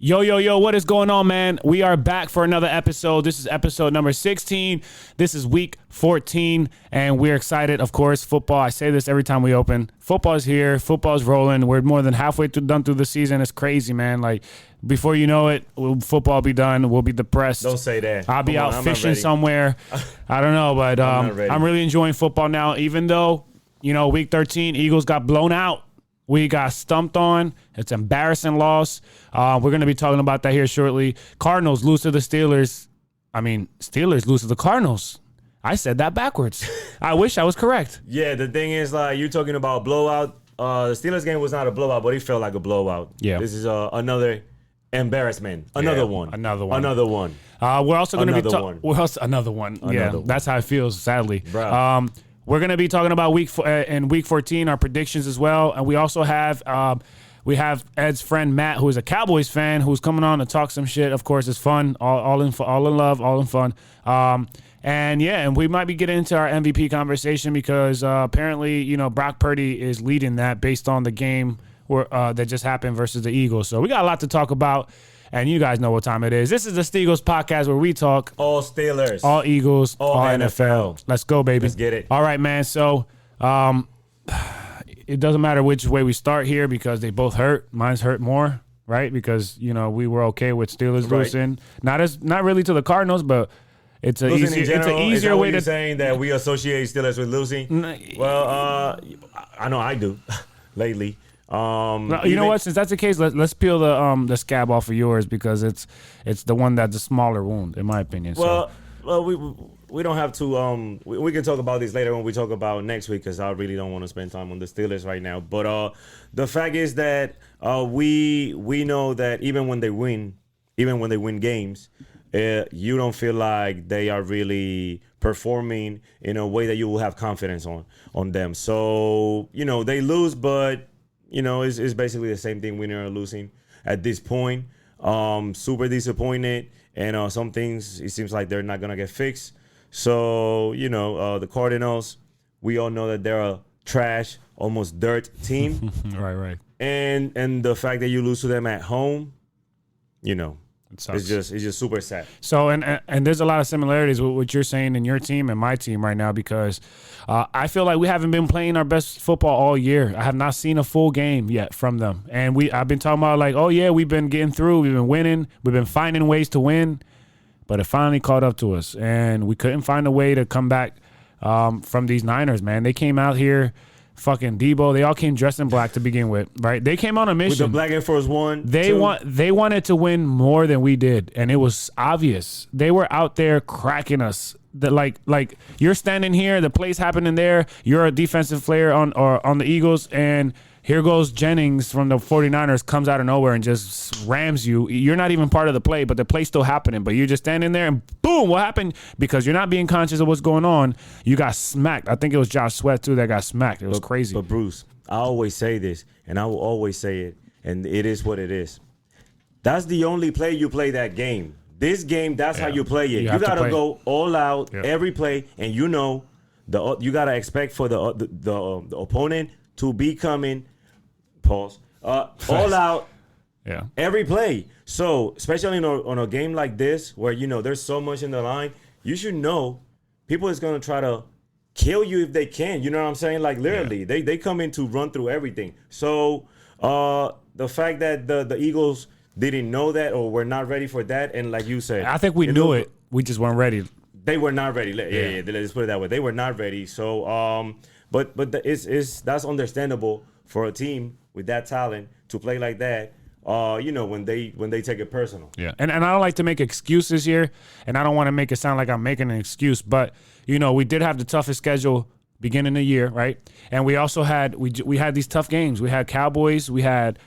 Yo, what is going on, man? We are back for another episode. This is episode number 16. This is week 14, and we're excited, of course. Football, I say this every time we open. Football's here. Football's rolling. We're more than halfway done through the season. It's crazy, man. Like, before you know it, football will be done. We'll be depressed. Don't say that. I'll be out fishing somewhere. I don't know, but I'm really enjoying football now, even though, week 13, Eagles got blown out. We got stumped on. It's an embarrassing loss. We're going to be talking about that here shortly. Cardinals lose to the Steelers. Steelers lose to the Cardinals. I said that backwards. I wish I was correct. Yeah, the thing is, like, you're talking about blowout. The Steelers game was not a blowout, but it felt like a blowout. Yeah. This is another embarrassment. Another one. We're also going to be talking. Another one. That's how it feels, sadly. Bro. We're going to be talking about week 14, our predictions as well. And we also have Ed's friend Matt, who is a Cowboys fan, who's coming on to talk some shit. Of course, it's fun, all in love, all in fun. And we might be getting into our MVP conversation because apparently, Brock Purdy is leading that based on the game that just happened versus the Eagles. So we got a lot to talk about. And you guys know what time it is. This is the Steagles podcast where we talk all Steelers, all Eagles, all NFL. Let's go, baby. Let's get it. All right, man. So it doesn't matter which way we start here because they both hurt. Mine's hurt more, right? Because, we were okay with Steelers losing. Not really to the Cardinals, but it's an easier way to... You're saying that we associate Steelers with losing? Well, I know I do lately. You know what? Since that's the case, let's peel the scab off of yours because it's the one that's a smaller wound, in my opinion. Well, we don't have to. We can talk about this later when we talk about next week because I really don't want to spend time on the Steelers right now. But the fact is that we know that even when they win games, you don't feel like they are really performing in a way that you will have confidence on them. So they lose, but. It's basically the same thing, winning or losing at this point. Super disappointed. And some things, it seems like they're not going to get fixed. So, the Cardinals, we all know that they're a trash, almost dirt team. Right. And the fact that you lose to them at home, it's just super sad. So and there's a lot of similarities with what you're saying in your team and my team right now because I feel like we haven't been playing our best football all year. I have not seen a full game yet from them. And I've been talking about like, oh yeah, we've been getting through, we've been winning, we've been finding ways to win, but it finally caught up to us and we couldn't find a way to come back from these Niners, man. They came out here. Fucking Debo, they all came dressed in black to begin with, right? They came on a mission. With the Black Air Force One. They wanted to win more than we did, and it was obvious. They were out there cracking us. That like you're standing here, the play's happening there. You're a defensive player on the Eagles, and here goes Jennings from the 49ers, comes out of nowhere and just rams you. You're not even part of the play, but the play's still happening. But you're just standing there and boom, what happened? Because you're not being conscious of what's going on. You got smacked. I think it was Josh Sweat, too, that got smacked. It was crazy. But, Bruce, I always say this, and I will always say it, and it is what it is. That's the only play you play that game. This game, that's how you play it. You got to go all out every play, and you got to expect for the opponent to be coming all out every play. So especially on a game like this where there's so much in the line, you should know people is going to try to kill you if they can. You know what I'm saying? Like literally they come in to run through everything. So the fact that the Eagles didn't know that or were not ready for that, and like you said, I think we knew it, we just weren't ready. They were not ready. Let's put it that way. They were not ready. So but that's understandable for a team with that talent to play like that, when they take it personal. Yeah, and I don't like to make excuses here, and I don't want to make it sound like I'm making an excuse, but, we did have the toughest schedule beginning of the year, right? And we also had we had these tough games. We had Cowboys. We had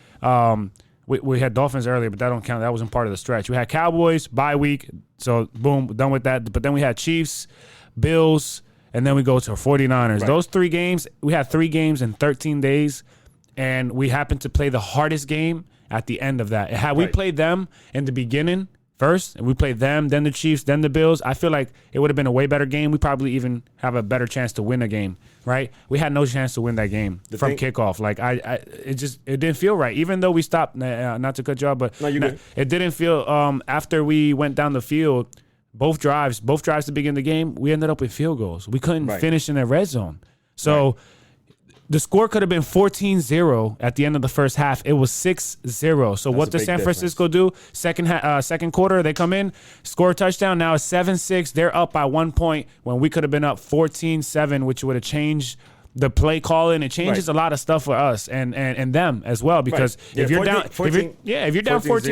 we had Dolphins earlier, but that don't count. That wasn't part of the stretch. We had Cowboys, bye week, so boom, done with that. But then we had Chiefs, Bills, and then we go to 49ers. Right. Those 3 games, we had 3 games in 13 days. And we happened to play the hardest game at the end of that. Had we played them in the beginning, first, and we played them, then the Chiefs, then the Bills, I feel like it would have been a way better game. We probably even have a better chance to win a game, right? We had no chance to win that game from kickoff. Like it didn't feel right. Even though we stopped, not to cut you off, but it didn't feel. After we went down the field, both drives to begin the game, we ended up with field goals. We couldn't finish in the red zone, so. The score could have been 14-0 at the end of the first half. It was 6-0. So what does San Francisco do? Second quarter, they come in, score a touchdown. Now it's 7-6. They're up by 1 point when we could have been up 14-7, which would have changed the play calling. It changes a lot of stuff for us and them as well, because if you're down 14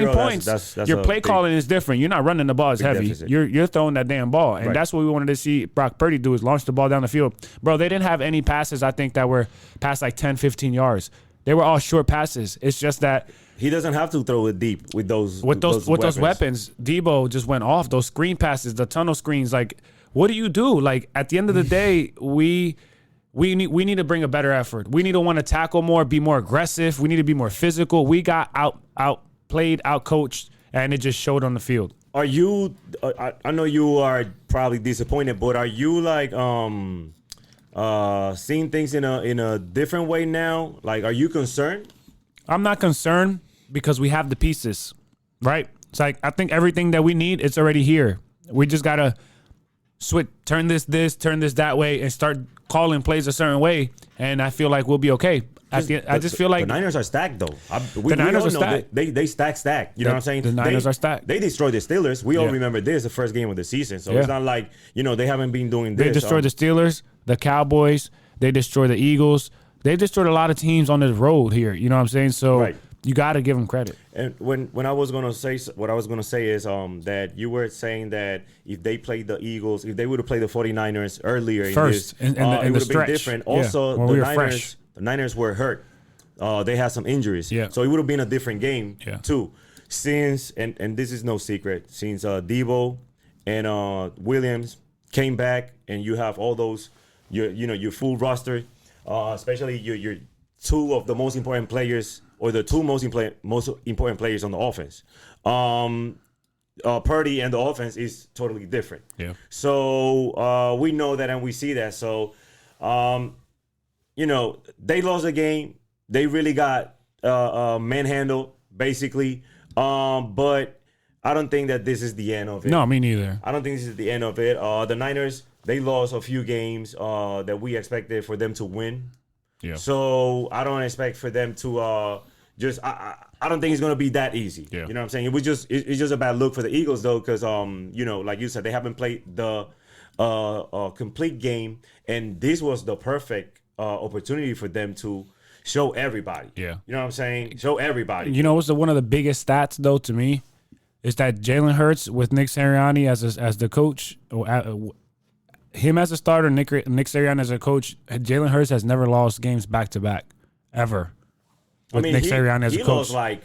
points, that's your play calling is different. You're not running the ball as heavy. Deficit. You're throwing that damn ball, and that's what we wanted to see Brock Purdy do, is launch the ball down the field. Bro, they didn't have any passes I think that were past like 10, 15 yards. They were all short passes. It's just that he doesn't have to throw it deep with those weapons. Debo just went off those screen passes, the tunnel screens. Like, what do you do? Like, at the end of the day, we need to bring a better effort. We need to want to tackle more, be more aggressive. We need to be more physical. We got outplayed, outcoached, and it just showed on the field. Are you? I know you are probably disappointed, but are you like seeing things in a different way now? Like, are you concerned? I'm not concerned because we have the pieces, right? It's like, I think everything that we need, it's already here. We just gotta switch, turn this, turn this that way, and start calling plays a certain way, and I feel like we'll be okay. I just feel like the Niners are stacked, though. The Niners are stacked. They stack. You know what I'm saying? The Niners are stacked. They destroyed the Steelers. We all remember this, the first game of the season. So it's not like, they haven't been doing this. They destroyed the Steelers, the Cowboys. They destroyed the Eagles. They destroyed a lot of teams on this road here. You know what I'm saying? So you got to give them credit. And when I was gonna say what I was gonna say is that you were saying that if they played the Eagles, if they would have played the 49ers earlier first in the it would have stretch. been different. Also, the Niners were hurt. They had some injuries. So it would have been a different game too. Since and this is no secret, since Debo and Williams came back, and you have all those your full roster, especially your two of the most important players, or the two most important players on the offense. Purdy and the offense is totally different. So we know that, and we see that. So they lost a game. They really got manhandled, basically. But I don't think that this is the end of it. No, me neither. I don't think this is the end of it. The Niners, they lost a few games that we expected for them to win. So I don't expect for them to I don't think it's gonna be that easy. You know what I'm saying? It's just a bad look for the Eagles, though, because like you said, they haven't played the complete game, and this was the perfect opportunity for them to show everybody. You know what I'm saying? Show everybody. You know what's one of the biggest stats, though, to me, is that Jalen Hurts with Nick Sirianni as the coach, him as a starter, Nick Sirianni as a coach, Jalen Hurts has never lost games back to back, ever. With Nick Sirianni as a coach, he lost like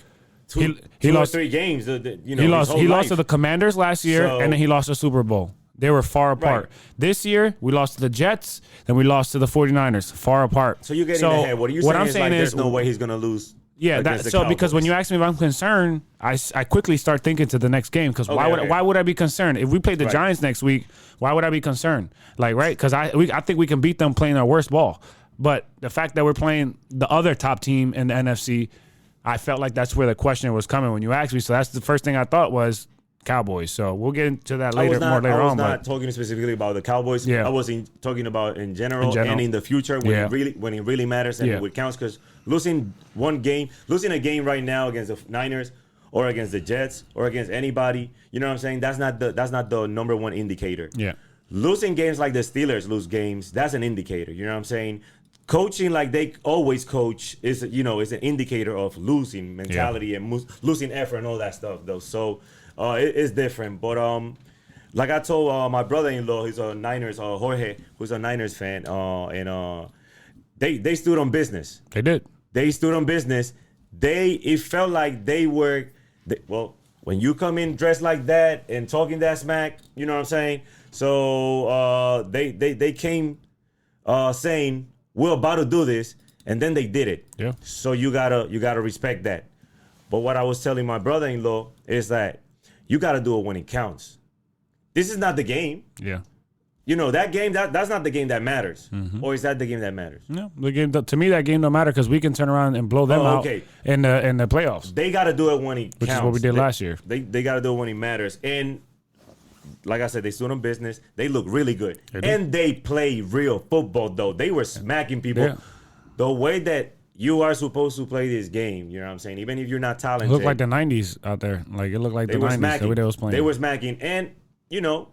two or three games. He lost to the Commanders last year, and then he lost the Super Bowl. They were far apart. This year, we lost to the Jets, then we lost to the 49ers, far apart. So you're getting ahead. What are you saying? There's no way he's going to lose. Yeah, because when you ask me if I'm concerned, I quickly start thinking to the next game, because why would I be concerned? If we play the Giants next week, why would I be concerned? Like, right? Because I think we can beat them playing our worst ball. But the fact that we're playing the other top team in the NFC, I felt like that's where the question was coming when you asked me. So that's the first thing I thought was Cowboys. So we'll get into that later on. I was not talking specifically about the Cowboys. I was talking about in general and in the future when it really matters and it counts. Because losing a game right now against the Niners or against the Jets or against anybody, you know what I'm saying? That's not the number one indicator. Losing games like the Steelers lose games, that's an indicator. You know what I'm saying? Coaching like they always coach is an indicator of losing mentality and losing effort and all that stuff, though. So it's different. But like I told my brother-in-law, he's a Niners, Jorge, who's a Niners fan, and they stood on business. They did. They stood on business. It felt like when you come in dressed like that and talking that smack, you know what I'm saying? So they came saying, we're about to do this, and then they did it. So you gotta respect that. But what I was telling my brother-in-law is that you got to do it when it counts. This is not the game. Yeah. You know, that game, that's not the game that matters. Or is that the game that matters? No, the game. To me, that game don't matter because we can turn around and blow them out in the playoffs. They got to do it when it counts. Which is what we did last year. They got to do it when it matters. And like I said, they stood on business. They look really good. And they play real football, though. They were smacking people. Yeah. The way that you are supposed to play this game, you know what I'm saying? Even if you're not talented. It looked like the 90s out there. Like, it looked like the 90s, the way they was playing. They were smacking. And, you know,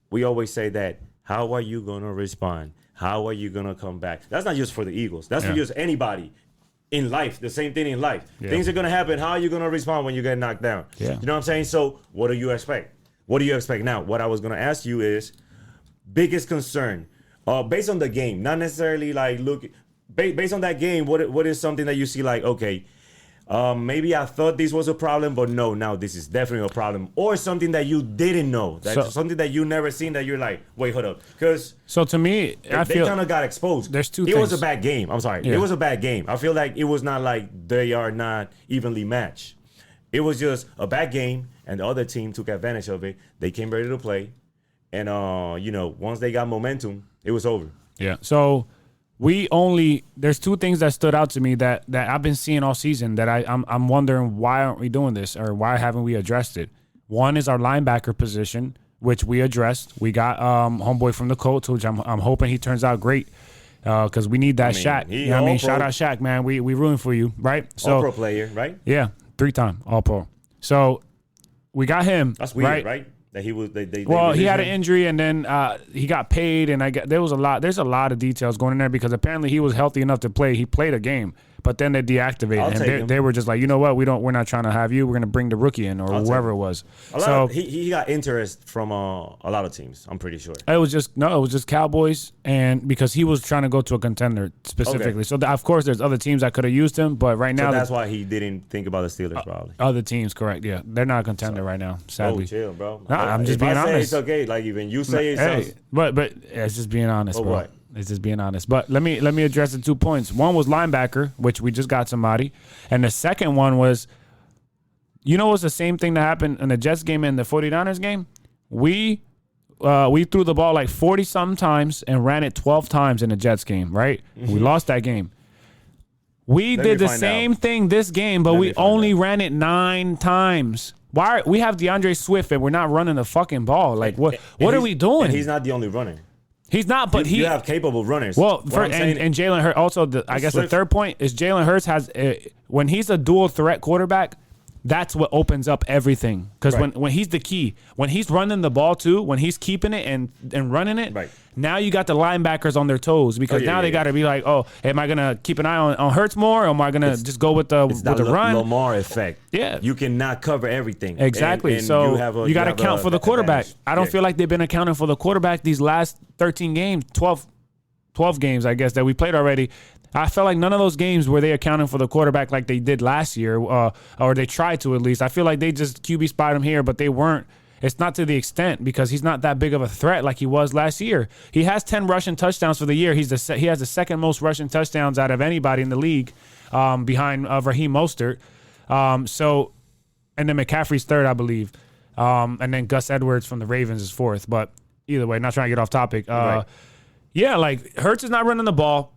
we always say that. How are you going to respond? How are you going to come back? That's not just for the Eagles. That's for just anybody in life. The same thing in life. Yeah. Things are going to happen. How are you going to respond when you get knocked down? Yeah. You know what I'm saying? So what do you expect? What do you expect now? What I was going to ask you is biggest concern based on the game, not necessarily like based on that game. What is something that you see like, okay, maybe I thought this was a problem, but no, now this is definitely a problem. Or something that you didn't know, something that you never seen that you're like, wait, hold up. Because to me, I feel they kind of got exposed. There's two things. It was a bad game. I'm sorry. Yeah. It was a bad game. I feel like it was not like they are not evenly matched. It was just a bad game, and the other team took advantage of it. They came ready to play. And, you know, once they got momentum, it was over. Yeah. So there's two things that stood out to me that I've been seeing all season that I'm wondering why aren't we doing this or why haven't we addressed it. One is our linebacker position, which we addressed. We got homeboy from the Colts, which I'm hoping he turns out great because we need that Shaq. You know what I mean? Shout out Shaq, man. We rooting for you, right? So all-pro player, right? Yeah, 3-time all-pro. So we got him. That's weird, right? That he was. They he had an injury and then he got paid, and there's a lot of details going in there because apparently he was healthy enough to play. He played a game, but then they deactivated and they were just like, you know what, we're not trying to have you. We're gonna bring the rookie in or whoever it was. He got interest from a lot of teams. I'm pretty sure. It was just Cowboys, and because he was trying to go to a contender specifically. Okay. So of course there's other teams that could have used him, but right now that's why he didn't think about the Steelers probably. Other teams, correct? Yeah, they're not a contender right now. Sadly, chill, bro. I'm just being honest. It's okay. Like even you say it. But it's just being honest, bro. Right. It's just being honest. But let me address the 2 points. One was linebacker, which we just got somebody, and the second one was, you know, what's the same thing that happened in the Jets game and the 49ers game? We threw the ball like 40-something times and ran it 12 times in the Jets game, right? Mm-hmm. We lost that game. We did the same thing this game, but we only ran it 9 times. Why we have DeAndre Swift and we're not running the fucking ball? Like what are we doing? And he's not the only runner. He's not, but you have capable runners. Well, and Jalen Hurts also. I guess the third point is Jalen Hurts has when he's a dual threat quarterback. That's what opens up everything. Because when he's the key, when he's running the ball too, when he's keeping it and running it, now you got the linebackers on their toes because now they got to be like, oh, am I gonna keep an eye on Hurts more, or am I gonna just go with the run? Lamar effect. Yeah, you cannot cover everything. Exactly. And so you got to account for the quarterback. Advantage. I don't feel like they've been accounting for the quarterback these last 13 games, 12 games, I guess, that we played already. I felt like none of those games were they accounting for the quarterback like they did last year, or they tried to at least. I feel like they just QB spot him here, but they weren't. It's not to the extent because he's not that big of a threat like he was last year. He has 10 rushing touchdowns for the year. He has the second most rushing touchdowns out of anybody in the league, behind Raheem Mostert. And then McCaffrey's third, I believe, and then Gus Edwards from the Ravens is fourth. But either way, not trying to get off topic. Yeah, like Hurts is not running the ball.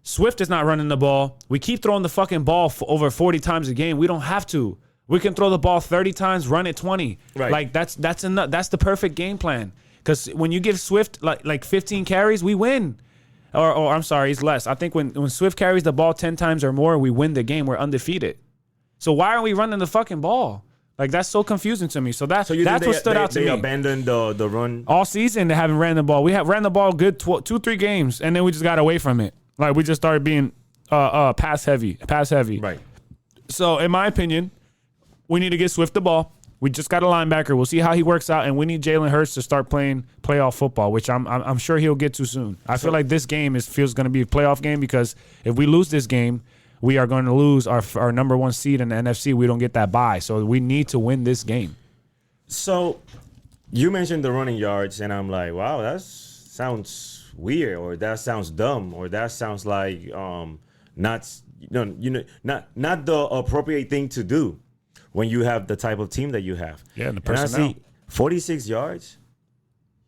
Swift is not running the ball. We keep throwing the fucking ball over 40 times a game. We don't have to. We can throw the ball 30 times, run it 20. Right. Like that's enough. That's the perfect game plan. Because when you give Swift like 15 carries, we win. Or I'm sorry, it's less. I think when Swift carries the ball 10 times or more, we win the game. We're undefeated. So why aren't we running the fucking ball? Like, that's so confusing to me. So that's what stood out to me. They abandoned the run? All season, they haven't ran the ball. We have ran the ball good 2-3 games, and then we just got away from it. Like, we just started being pass heavy. Right. So, in my opinion, we need to get Swift the ball. We just got a linebacker. We'll see how he works out, and we need Jalen Hurts to start playing playoff football, which I'm sure he'll get to soon. I feel like this game feels going to be a playoff game because if we lose this game, we are going to lose our number 1 seed in the NFC. We don't get that bye, so we need to win this game. So, you mentioned the running yards, and I'm like, wow, that sounds weird, or that sounds dumb, or that sounds like not the appropriate thing to do. when you have the type of team that you have. Yeah, and the personnel. And I see 46 yards.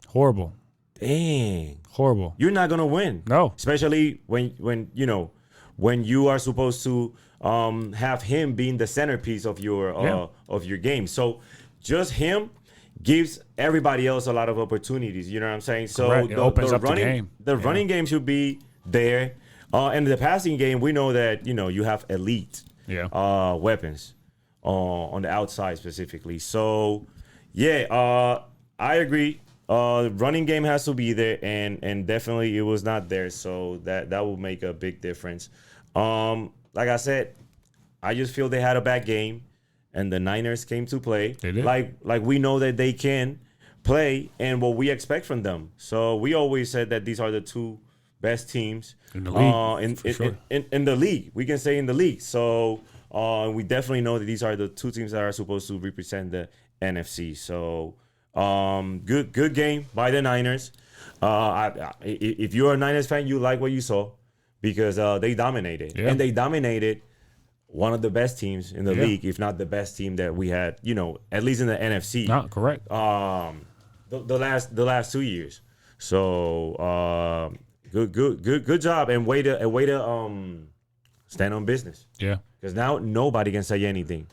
Horrible. Dang. Horrible. You're not gonna win. No. Especially when you are supposed to have him being the centerpiece of your game. So just him gives everybody else a lot of opportunities. You know what I'm saying? So it opens up the game. The running game should be there. And the passing game, we know that you have elite weapons on the outside specifically. So I agree. Running game has to be there, and definitely it was not there. So that will make a big difference. Like I said, I just feel they had a bad game, and the Niners came to play. They did. Like we know that they can play, and what we expect from them. So we always said that these are the two best teams in the league. In the league, we can say in the league. So we definitely know that these are the two teams that are supposed to represent the NFC. So good game by the Niners. If you're a Niners fan, you like what you saw because they dominated, and they dominated one of the best teams in the league, if not the best team that we had. At least in the NFC. Not correct. The last 2 years. So good job, and way to stand on business. Yeah. Because now nobody can say anything.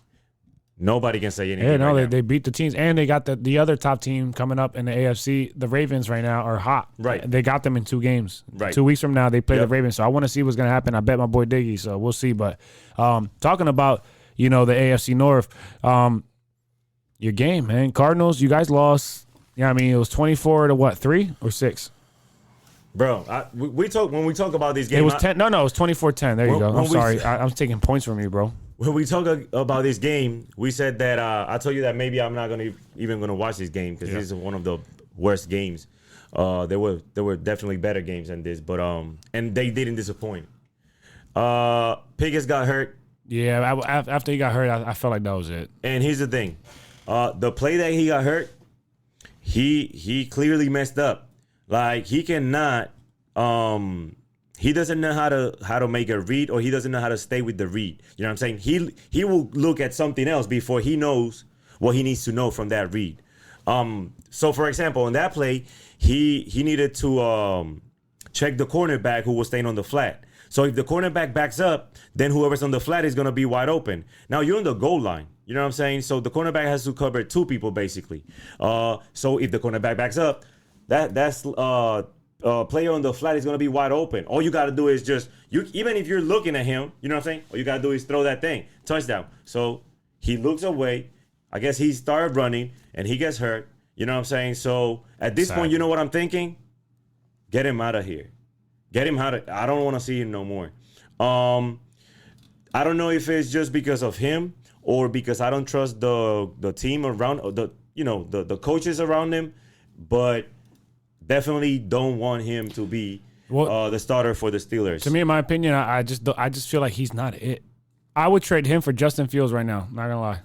Nobody can say anything. Yeah, no, right they beat the teams, and they got the other top team coming up in the AFC. The Ravens right now are hot. Right. They got them in 2 games. Right. 2 weeks from now, they play the Ravens. So I want to see what's going to happen. I bet my boy Diggy, so we'll see. But talking about, the AFC North, your game, man. Cardinals, you guys lost. Yeah, I mean, it was 24 to 3 or 6? Bro, when we talk about these games. It was 10. No, it was 24-10. There you go. I'm sorry. I'm taking points from you, bro. When we talk about this game, we said that I told you that maybe I'm not even gonna watch this game because this is one of the worst games. There were definitely better games than this, but and they didn't disappoint. Pickett got hurt. Yeah, after he got hurt, I felt like that was it. And here's the thing, the play that he got hurt, he clearly messed up. Like he cannot. He doesn't know how to make a read, or he doesn't know how to stay with the read. You know what I'm saying? He will look at something else before he knows what he needs to know from that read. So for example, in that play, he needed to check the cornerback who was staying on the flat. So if the cornerback backs up, then whoever's on the flat is gonna be wide open. Now you're on the goal line. You know what I'm saying? So the cornerback has to cover 2 people basically. So if the cornerback backs up, that's player on the flat is going to be wide open. All you got to do is even if you're looking at him, you know what I'm saying? All you got to do is throw that thing. Touchdown. So he looks away. I guess he started running and he gets hurt. You know what I'm saying? So at this point, you know what I'm thinking? Get him out of here. Get him out of. I don't want to see him no more. I don't know if it's just because of him or because I don't trust the team around, the coaches around him, but definitely don't want him to be the starter for the Steelers. To me, in my opinion, I just feel like he's not it. I would trade him for Justin Fields right now. Not gonna lie.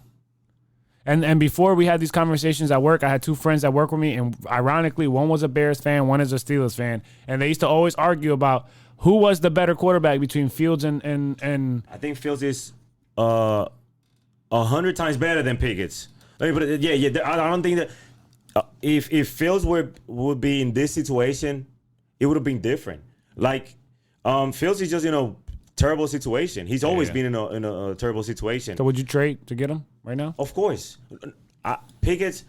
And before we had these conversations at work, I had 2 friends that work with me, and ironically, one was a Bears fan, one is a Steelers fan, and they used to always argue about who was the better quarterback between Fields and. I think Fields is 100 times better than Pickett's. I don't think that. If Fields would be in this situation, it would have been different. Like, Fields is just in a terrible situation. He's always been in a terrible situation. So would you trade to get him right now? Of course. Pickett,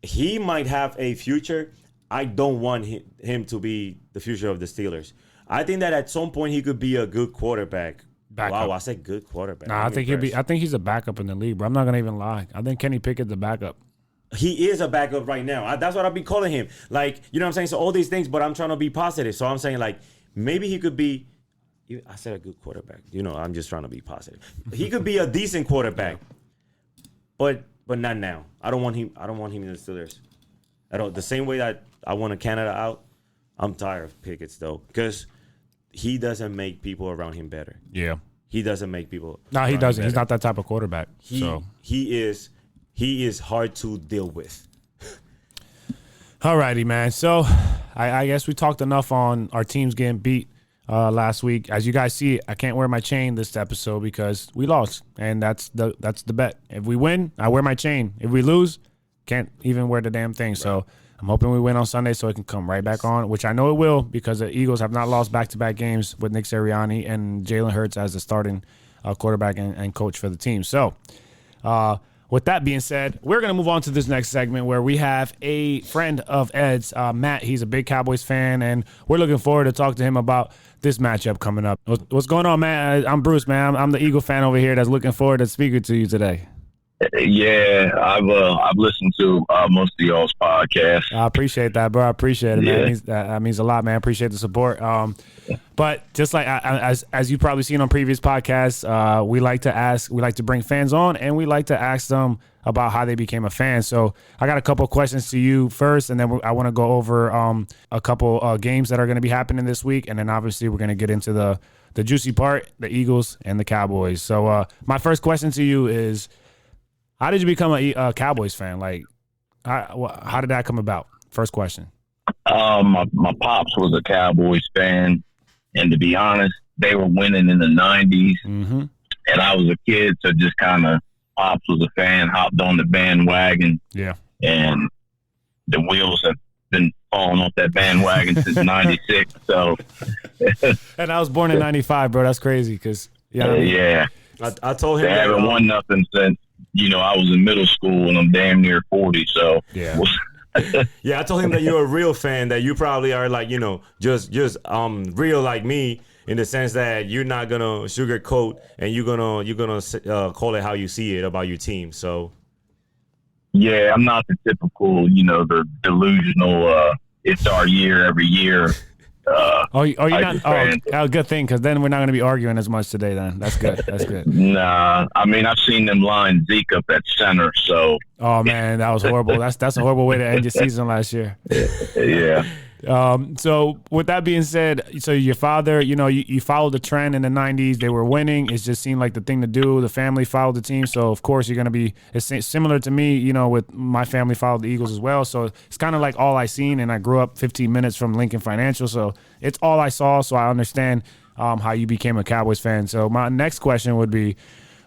he might have a future. I don't want him to be the future of the Steelers. I think that at some point he could be a good quarterback. Wow, I said good quarterback. Nah, I think he's a backup in the league, bro. I'm not gonna even lie. I think Kenny Pickett's a backup. He is a backup right now. That's what I've been calling him. Like, you know what I'm saying? So all these things, but I'm trying to be positive. So I'm saying, like, maybe he could be, I said a good quarterback. I'm just trying to be positive. He could be a decent quarterback, but not now. I don't want him in the Steelers at all. The same way that I want Canada out, I'm tired of Pickett, though, because he doesn't make people around him better. Yeah. He doesn't make people. No, he doesn't. He's not that type of quarterback. He is hard to deal with. Alrighty, man. So I guess we talked enough on our teams getting beat. last week. As you guys see, I can't wear my chain this episode because we lost, and that's the bet. If we win, I wear my chain. If we lose, can't even wear the damn thing. Right. So I'm hoping we win on Sunday so it can come right back on, which I know it will because the Eagles have not lost back-to-back games with Nick Sirianni and Jalen Hurts as the starting quarterback and coach for the team. So with that being said, we're going to move on to this next segment where we have a friend of Ed's, Matt. He's a big Cowboys fan, and we're looking forward to talk to him about this matchup coming up. What's going on, Matt? I'm Bruce, man. I'm the Eagle fan over here that's looking forward to speaking to you today. Yeah, I've listened to most of y'all's podcasts. I appreciate that, bro. I appreciate it, man. That means a lot, man. I appreciate the support. But just like as you've probably seen on previous podcasts, we like to bring fans on, and we like to ask them about how they became a fan. So I got a couple of questions to you first, and then I want to go over a couple games that are going to be happening this week, and then obviously we're going to get into the juicy part, the Eagles and the Cowboys. So my first question to you is, how did you become a Cowboys fan? Like, how did that come about? First question. My pops was a Cowboys fan, and to be honest, they were winning in the 90s, and I was a kid, so just kind of pops was a fan, hopped on the bandwagon. Yeah. And the wheels have been falling off that bandwagon since 96. So. And I was born in 95, bro. That's crazy because, yeah. I told him they haven't won nothing since. I was in middle school and I'm damn near 40. So yeah, yeah. I told him that you're a real fan. That you probably are like just real like me in the sense that you're not gonna sugarcoat and you're gonna call it how you see it about your team. So yeah, I'm not the typical the delusional. It's our year every year. You're not? Oh, good thing, because then we're not going to be arguing as much today. Then that's good. That's good. Nah, I mean I've seen them line Zeke up at center. So. Oh man, that was horrible. That's a horrible way to end your season last year. Yeah. So with that being said, so your father, you followed the trend in the 90s. They were winning. It just seemed like the thing to do. The family followed the team. So, of course, you're going to be it's similar to me, with my family followed the Eagles as well. So it's kind of like all I seen. And I grew up 15 minutes from Lincoln Financial. So it's all I saw. So I understand how you became a Cowboys fan. So my next question would be,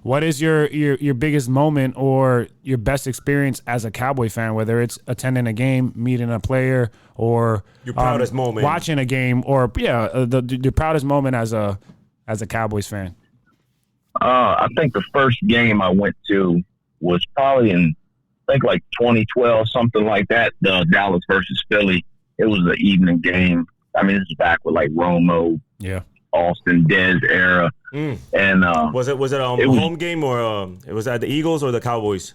what is your biggest moment or your best experience as a Cowboy fan, whether it's attending a game, meeting a player, or your proudest moment, watching a game, or the proudest moment as a Cowboys fan? I think the first game I went to was probably in like 2012, something like that. Dallas versus Philly. It was an evening game. I mean, this is back with like Romo, Austin, Dez era. And was it a home game or it was at the Eagles or the Cowboys?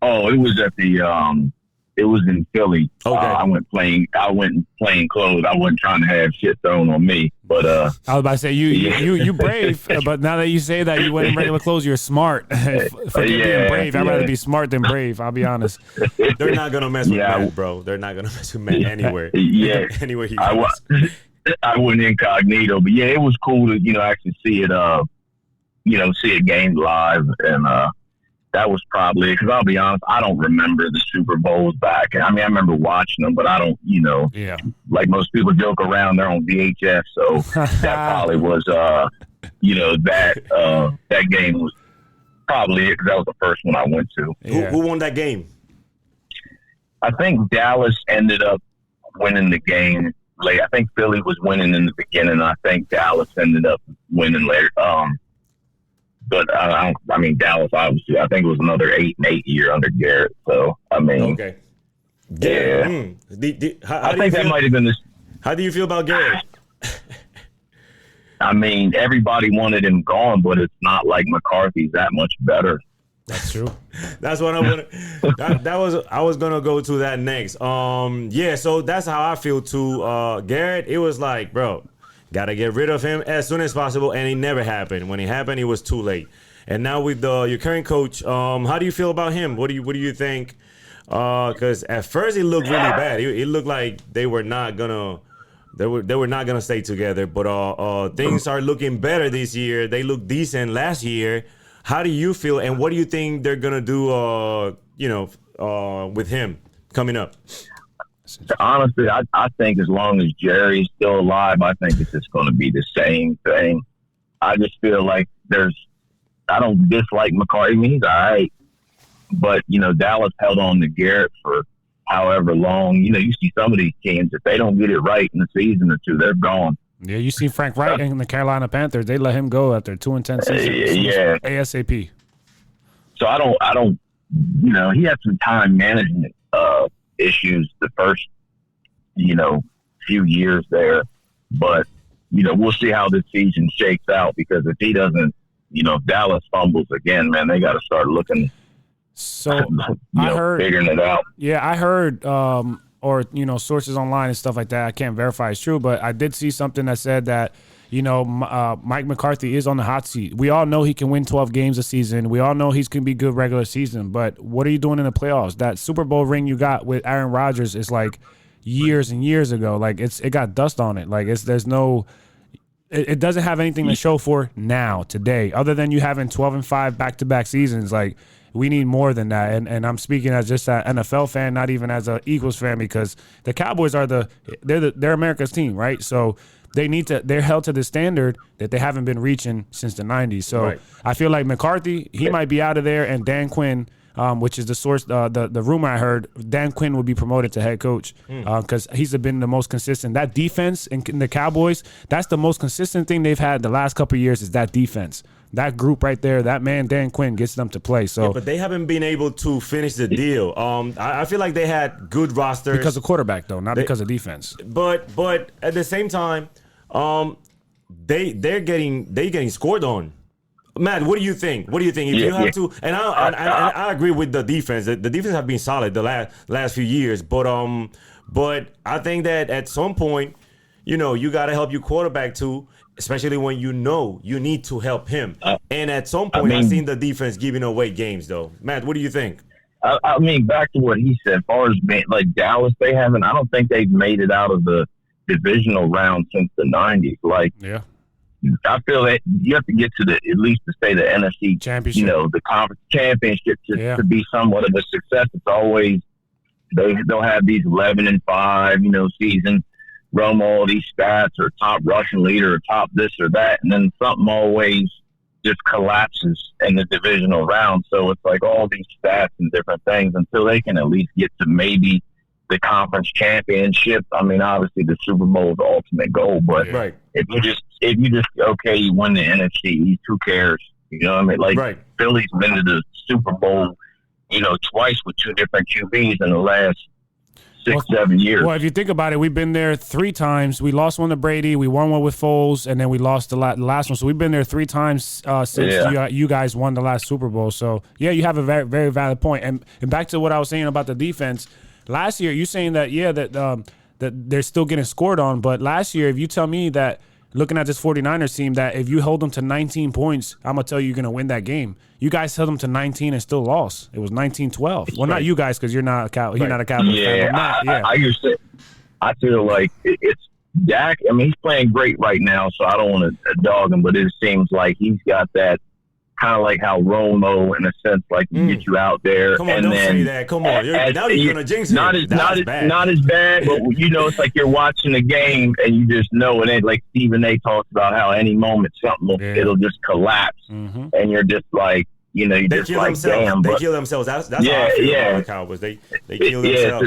Oh, it was at the it was in Philly. Okay. I went plain clothes. I wasn't trying to have shit thrown on me. But I was about to say you brave, but now that you say that you went in regular clothes, you're smart. For being brave, I'd rather be smart than brave. I'll be honest. They're not gonna mess with Matt, bro. They're not gonna mess with Matt anywhere. Anywhere he goes. I went incognito, but yeah, it was cool to actually see it see a game live, and that was probably because I'll be honest, I don't remember the Super Bowls back. I mean, I remember watching them, but I don't, like most people joke around, they're on VHS, so that probably was that game was probably it because that was the first one I went to. Yeah. Who won that game? I think Dallas ended up winning the game. I think Philly was winning in the beginning. I think Dallas ended up winning later. But I mean, Dallas obviously. I think it was another 8-8 year under Garrett. So I mean, okay, yeah. I think that might have been this. How do you feel about Garrett? I mean, everybody wanted him gone, but it's not like McCarthy's that much better. That's true. That's what I want. I was gonna go to that next. So that's how I feel too. Garrett, it was like, bro, gotta get rid of him as soon as possible, and it never happened. When it happened, it was too late. And now with your current coach, how do you feel about him? What do you think? Because at first it looked really bad. It looked like they were not gonna stay together. But things are looking better this year. They looked decent last year. How do you feel, and what do you think they're gonna do? With him coming up. Honestly, I think as long as Jerry's still alive, I think it's just going to be the same thing. I just feel like I don't dislike McCarthy. I mean, he's all right. But, Dallas held on to Garrett for however long. You see some of these teams, if they don't get it right in a season or two, they're gone. Yeah, you see Frank Wright in the Carolina Panthers. They let him go after 2-10 seasons. Yeah. ASAP. So I don't, he had some time management issues the first, few years there. But, we'll see how this season shakes out, because if he doesn't, if Dallas fumbles again, man, they got to start looking. So I heard figuring it out. Yeah, I heard, or sources online and stuff like that. I can't verify it's true, but I did see something that said that Mike McCarthy is on the hot seat. We all know he can win 12 games a season. We all know he's going to be good regular season. But what are you doing in the playoffs? That Super Bowl ring you got with Aaron Rodgers is like years and years ago. Like it got dust on it. Like it doesn't have anything to show for now, today, other than you having 12-5 back-to-back seasons. Like, we need more than that. And I'm speaking as just an NFL fan, not even as an Eagles fan, because the Cowboys they're America's team, right? So they're held to the standard that they haven't been reaching since the 90s. So right. I feel like McCarthy, he might be out of there, and Dan Quinn, which is the source, the rumor I heard, Dan Quinn would be promoted to head coach because he's been the most consistent. That defense in the Cowboys, that's the most consistent thing they've had the last couple of years, is that defense. That group right there, that man Dan Quinn gets them to play. So, but they haven't been able to finish the deal. I feel like they had good rosters because of quarterback, though, not because of defense. But at the same time, they're getting scored on. Matt, what do you think? If you have to, and I agree with the defense. The defense have been solid the last few years, but I think that at some point, you got to help your quarterback too, especially when you need to help him. And at some point, I've seen the defense giving away games, though. Matt, what do you think? I mean, back to what he said, as far as like Dallas, I don't think they've made it out of the divisional round since the 90s. Like, yeah. I feel that you have to get to at least to say the NFC championship, the conference championship to be somewhat of a success. It's always, they'll have these 11-5, season, roam all these stats, or top rushing leader, or top this or that. And then something always just collapses in the divisional round. So it's like all these stats and different things until they can at least get to maybe the conference championship. I mean, obviously the Super Bowl is the ultimate goal, but if you just you win the NFC East, who cares? You know what I mean? Like Philly's been to the Super Bowl, twice with two different QBs in the last 6-7 years. Well, if you think about it, we've been there 3 times. We lost one to Brady, we won one with Foles, and then we lost the last one. So we've been there 3 times since you guys won the last Super Bowl. So yeah, you have a very, very valid point. And back to what I was saying about the defense. Last year, you're saying that that they're still getting scored on, but last year, if you tell me that, looking at this 49ers team, that if you hold them to 19 points, I'm going to tell you you're going to win that game. You guys held them to 19 and still lost. It was 19-12. Well, not you guys, because you're not a Cowboys fan. I feel like it's Dak. I mean, he's playing great right now, so I don't want to dog him, but it seems like he's got that kind of like how Romo, in a sense, like get you out there. Come on, don't say that. Come on. Now you're going to jinx it. Not as bad, but it's like you're watching a game and you just know it ain't. Like Stephen A. talks about how any moment something it'll just collapse. Mm-hmm. And you're just like, you're just like, themselves. Damn. They kill themselves. That's how I feel about the Cowboys. They kill themselves.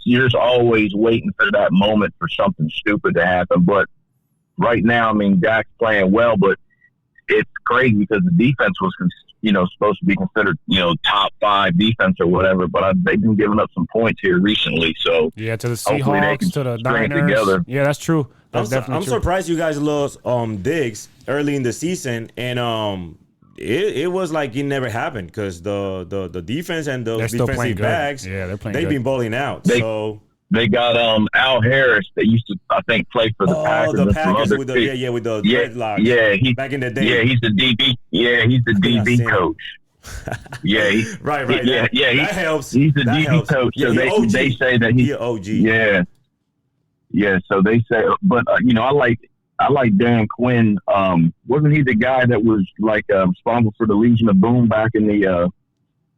You're just always waiting for that moment for something stupid to happen. But right now, I mean, Dak's playing well, but it's crazy because the defense was, supposed to be considered, top 5 defense or whatever. But they've been giving up some points here recently. So to the Seahawks, to the Niners. Together. Yeah, that's true. That's definitely true. I'm surprised you guys lost Diggs early in the season, and it was like it never happened because the defense and the defensive backs, they've been balling out. They got Al Harris that used to, I think, play for the Packers. The Packers with the dreadlocks. Yeah, back in the day. Yeah, he's the DB. Yeah, he's the DB coach. Yeah, right. That helps. He's the DB coach. So they say that he's OG. Yeah. So they say, but I like Dan Quinn. Wasn't he the guy that was like responsible for the Legion of Boom back in the?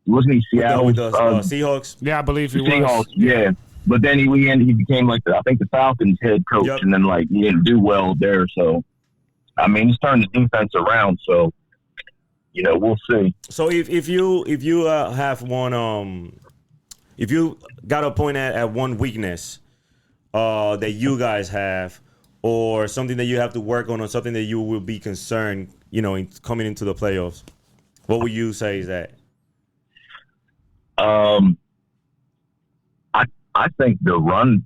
Wasn't he Seattle with the Seahawks? Yeah, I believe he was. Seahawks. Yeah. but then he became like I think the Falcons head coach, and then like he didn't do well there. So, I mean, he's turned the defense around. So, we'll see. So if you have one if you got to point at one weakness that you guys have, or something that you have to work on, or something that you will be concerned, in coming into the playoffs, what would you say is that? I think the run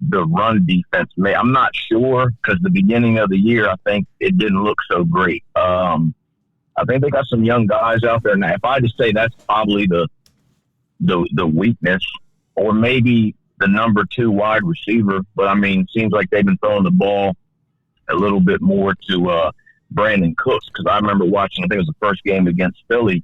defense, I'm not sure, because the beginning of the year, I think it didn't look so great. I think they got some young guys out there. Now, if I just say that's probably the weakness, or maybe the number 2 wide receiver. But I mean, seems like they've been throwing the ball a little bit more to Brandon Cooks, because I remember watching, I think it was the first game against Philly,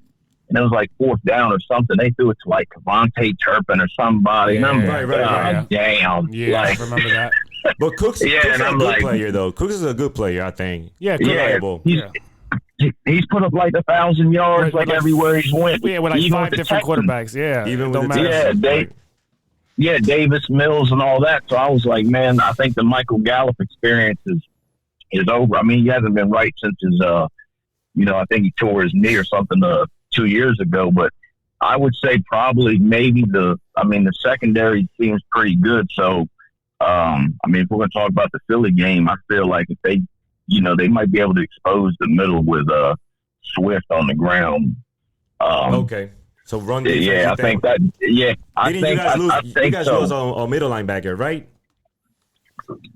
and it was like 4th down or something. They threw it to like Devontae Turpin or somebody. Yeah, and I'm like, damn. Yeah, like, I remember that. But Cooks is a good player, though. Cooks is a good player, I think. Yeah, reliable. He's put up like 1,000 yards everywhere he's went. Yeah, with like 5 different quarterbacks. Yeah, even with the Davis Mills and all that. So I was like, man, I think the Michael Gallup experience is over. I mean, he hasn't been right since his, I think he tore his knee or something 2 years ago. But I would say probably maybe the secondary seems pretty good. So, if we're going to talk about the Philly game, I feel like if they, they might be able to expose the middle with Swift on the ground. Okay. So run defense. Yeah, I think that. Yeah, I think you guys so. lose a middle linebacker, right?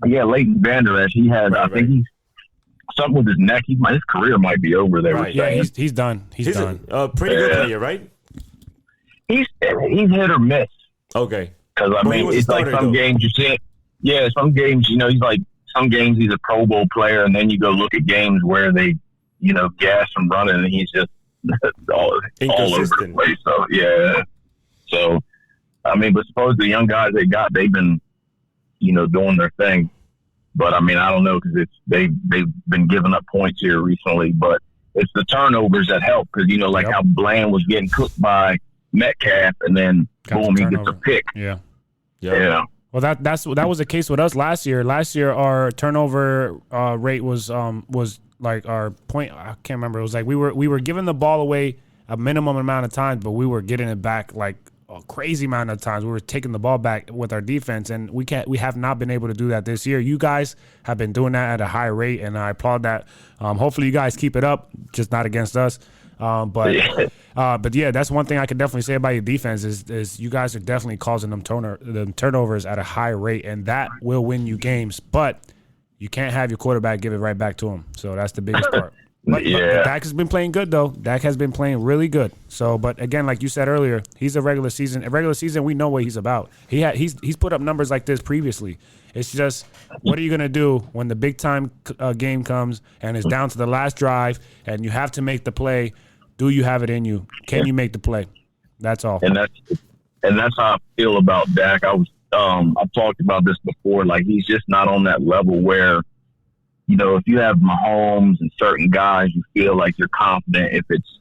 Yeah, Leighton Vander Esch. He had. I think he's something with his neck. His career might be over there. Right. Yeah, he's done. He's done. A pretty good player, right? He's hit or miss. Okay. Because it's like some games you see. Yeah, some games he's like some games he's a Pro Bowl player, and then you go look at games where they gas him running, and he's just all over the place. So yeah. So but suppose the young guys they've been doing their thing. But I don't know, because they've been giving up points here recently. But it's the turnovers that help, because how Bland was getting cooked by Metcalf, and then boom, he gets a pick. Yeah. Well, that was the case with us last year. Last year, our turnover rate was like our point. I can't remember. It was like we were giving the ball away a minimum amount of times, but we were getting it back like a crazy amount of times. We were taking the ball back with our defense, and we have not been able to do that this year. You guys have been doing that at a high rate, and I applaud that. Hopefully, you guys keep it up, just not against us. But yeah, that's one thing I can definitely say about your defense is you guys are definitely causing them turnovers at a high rate, and that will win you games. But you can't have your quarterback give it right back to him. So that's the biggest part. But Dak has been playing good, though. Dak has been playing really good. So, but again, like you said earlier, he's a regular season. A regular season, we know what he's about. He's put up numbers like this previously. It's just, what are you going to do when the big time game comes and it's down to the last drive and you have to make the play? Do you have it in you? Can you make the play? That's all. And that's how I feel about Dak. I've talked about this before. Like, he's just not on that level where, if you have Mahomes and certain guys, you feel like you're confident. If it's,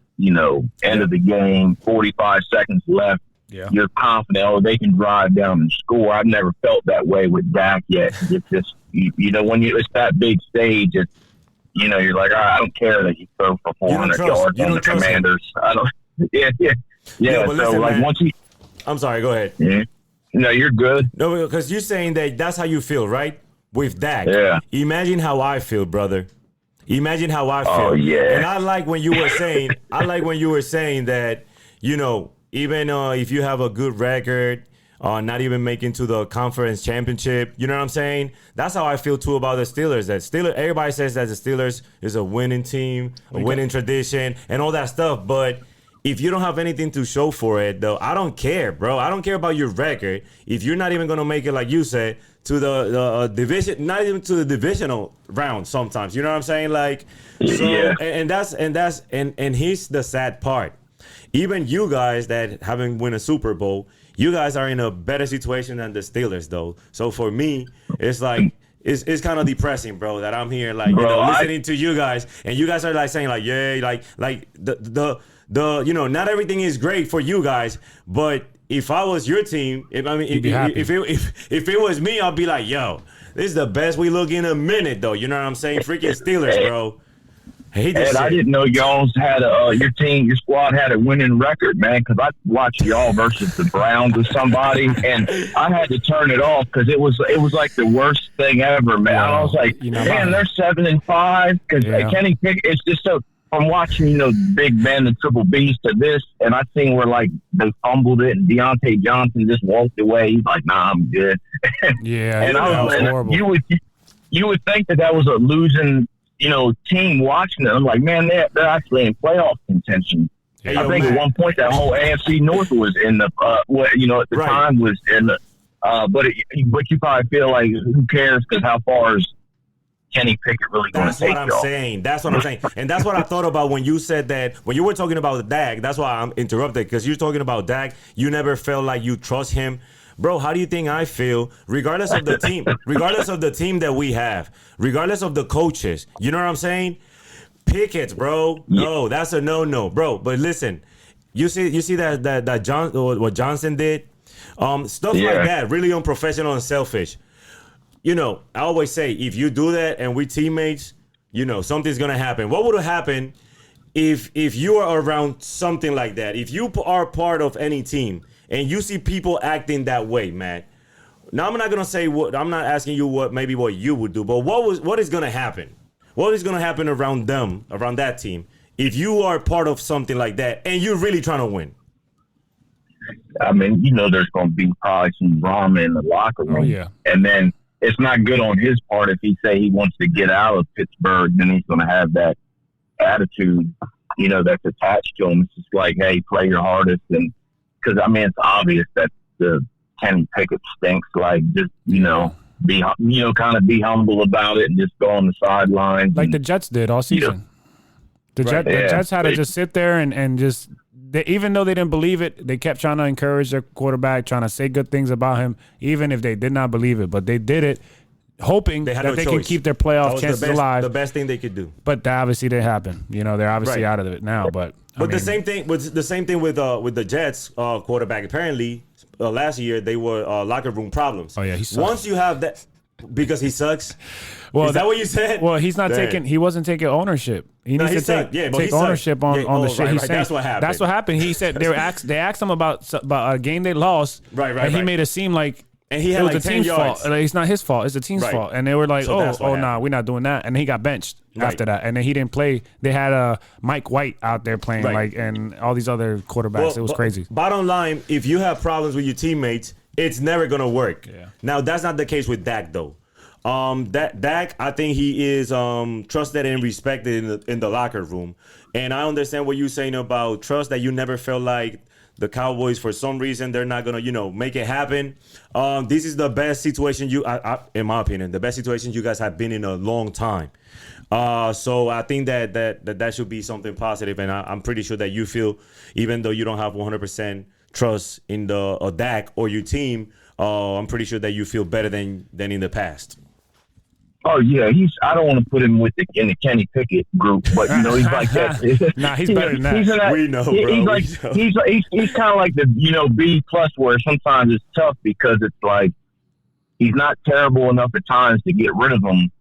end of the game, 45 seconds left, you're confident, they can drive down and score. I've never felt that way with Dak yet. It's just, when it's that big stage, it's, you're like, all right, I don't care that you throw for 400 yards on the Commanders. I don't. Yeah. So listen, like, man, once you, I'm sorry. Go ahead. Yeah. No, you're good. No, because you're saying that's how you feel, right? With Dak. Yeah. Imagine how I feel, brother. Imagine how I feel. Oh yeah. And I like when you were saying. That even if you have a good record, not even making to the conference championship, you know what I'm saying? That's how I feel too about the Steelers. Everybody says that the Steelers is a winning team, a winning tradition, and all that stuff. But if you don't have anything to show for it, though, I don't care, bro. I don't care about your record. If you're not even gonna make it, like you said, to the division, not even to the divisional round, sometimes, you know what I'm saying? Like, so, yeah. And here's the sad part. Even you guys that haven't won a Super Bowl, you guys are in a better situation than the Steelers, though. So for me, it's like it's kind of depressing, bro, that I'm here, like, listening to you guys, and you guys are like saying like, yeah, like the not everything is great for you guys, but if I was your team, if it was me, I'd be like, yo, this is the best we look in a minute, though. You know what I'm saying? Freaking Steelers, bro. I hate this shit. I didn't know y'all's had your squad had a winning record, man, because I watched y'all versus the Browns with somebody, and I had to turn it off because it was like the worst thing ever, man. Yeah. I was like, man, they're 7-5 because Kenny Pickett. It's just so from watching, Big Ben and Triple B's to this, and I seen where like they fumbled it, and Deontay Johnson just walked away. He's like, nah, I'm good. Yeah, and that was horrible. You would think that was a losing, team watching them. Like, man, they're actually in playoff contention. Hey, I think at one point that whole AFC North was in the, at the time was in the, but you probably feel like who cares because how far is Kenny Pickett really going to take y'all? That's what I'm saying. And that's what I thought about when you said that, when you were talking about Dak. That's why I'm interrupted, because you're talking about Dak. You never felt like you trust him. Bro, how do you think I feel, regardless of the team, that we have, regardless of the coaches? You know what I'm saying? Pickett, bro. No, that's a no, bro. But listen, you see that what Johnson did, stuff like that, really unprofessional and selfish. I always say, if you do that and we teammates, something's gonna happen. What would have happened if you are around something like that? If you are part of any team and you see people acting that way, Matt. Now I'm not gonna say what. I'm not asking you what you would do, but what is gonna happen? What is gonna happen around that team, if you are part of something like that and you're really trying to win? I mean, there's gonna be probably some drama in the locker room. Oh, yeah. And then it's not good on his part if he say he wants to get out of Pittsburgh. Then he's gonna have that attitude, that's attached to him. It's just like, hey, play your hardest. And because, it's obvious that the Kenny Pickett stinks. Like, just, be kind of be humble about it and just go on the sidelines. Like the Jets did all season. The Jets had to just sit there and just, even though they didn't believe it, they kept trying to encourage their quarterback, trying to say good things about him, even if they did not believe it. But they did it, hoping that they can keep their playoff chances alive. The best thing they could do. But that obviously didn't happen. They're obviously out of it now. But the same thing with the Jets quarterback. Apparently, last year they were locker room problems. Oh yeah, he sucks. Once you have that, because he sucks. Well, is that what you said? Well, he's not taking. He wasn't taking ownership. He needs to take ownership on the shit he's saying. That's what happened. That's what happened. He said they asked him about a game they lost. Right. And he made it seem like. And he had it was like the team's 10 yards. fault. It's not his fault. It's the team's fault. And they were like, nah, we're not doing that. And he got benched after that. And then he didn't play. They had Mike White out there playing, and all these other quarterbacks. It was crazy. Bottom line, if you have problems with your teammates, it's never going to work. Yeah. Now, that's not the case with Dak, though. Dak, I think he is trusted and respected in the locker room. And I understand what you're saying about trust, that you never felt like the Cowboys, for some reason, they're not going to, make it happen. This is the best situation in my opinion, the best situation you guys have been in a long time. So I think that should be something positive. And I'm pretty sure that you feel, even though you don't have 100% trust in the Dak or your team, I'm pretty sure that you feel better than in the past. Oh yeah, I don't want to put him in the Kenny Pickett group, but he's like that. Nah, he's better than that. We know, bro. He's kind of like the B+, where sometimes it's tough because it's like he's not terrible enough at times to get rid of him.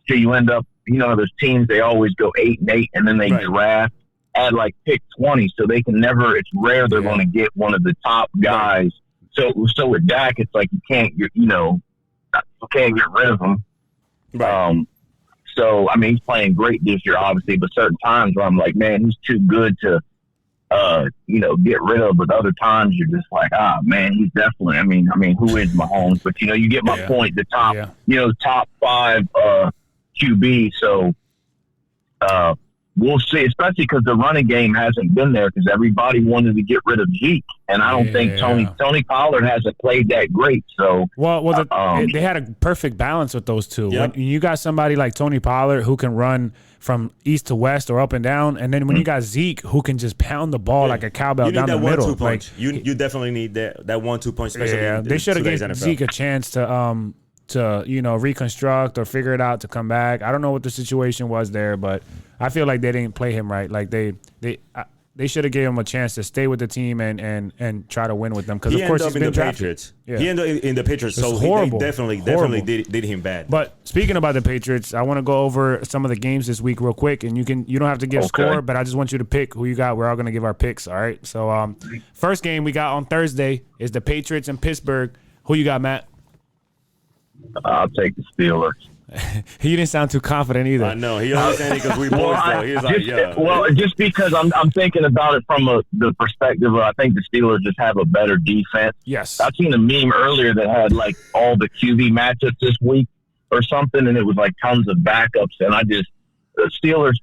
So you end up, there's teams, they always go 8-8, and then they draft at like pick 20, so they can never. It's rare they're going to get one of the top guys. Right. So with Dak, it's like you can't get rid of him. Right. So he's playing great this year, obviously, but certain times where I'm like, man, he's too good to, get rid of. But other times you're just like, man, he's definitely. Who is Mahomes? But you get my point. The top, top 5 QB. So, we'll see. Especially because the running game hasn't been there because everybody wanted to get rid of Zeke, and I don't think Tony Pollard hasn't played that great. So, they had a perfect balance with those two. Yep. When you got somebody like Tony Pollard who can run from east to west or up and down, and then when you got Zeke who can just pound the ball like a cowbell down the middle. Punch. You definitely need that 1-2 punch. Especially they should have given Zeke a chance to reconstruct or figure it out to come back. I don't know what the situation was there, but I feel like they didn't play him right. Like they they should have gave him a chance to stay with the team and try to win with them, because of course he's been drafted. Patriots. Yeah. He ended up in the Patriots, so they definitely did him bad. But speaking about the Patriots, I want to go over some of the games this week real quick, and you don't have to give score, but I just want you to pick who you got. We're all going to give our picks, all right? So first game we got on Thursday is the Patriots in Pittsburgh. Who you got, Matt? I'll take the Steelers. He didn't sound too confident either. I know. He only said it because we both know. He was like, yeah. Well, just because I'm thinking about it from the perspective of, I think the Steelers just have a better defense. Yes. I've seen a meme earlier that had like all the QB matchups this week or something, and it was like tons of backups. And the Steelers,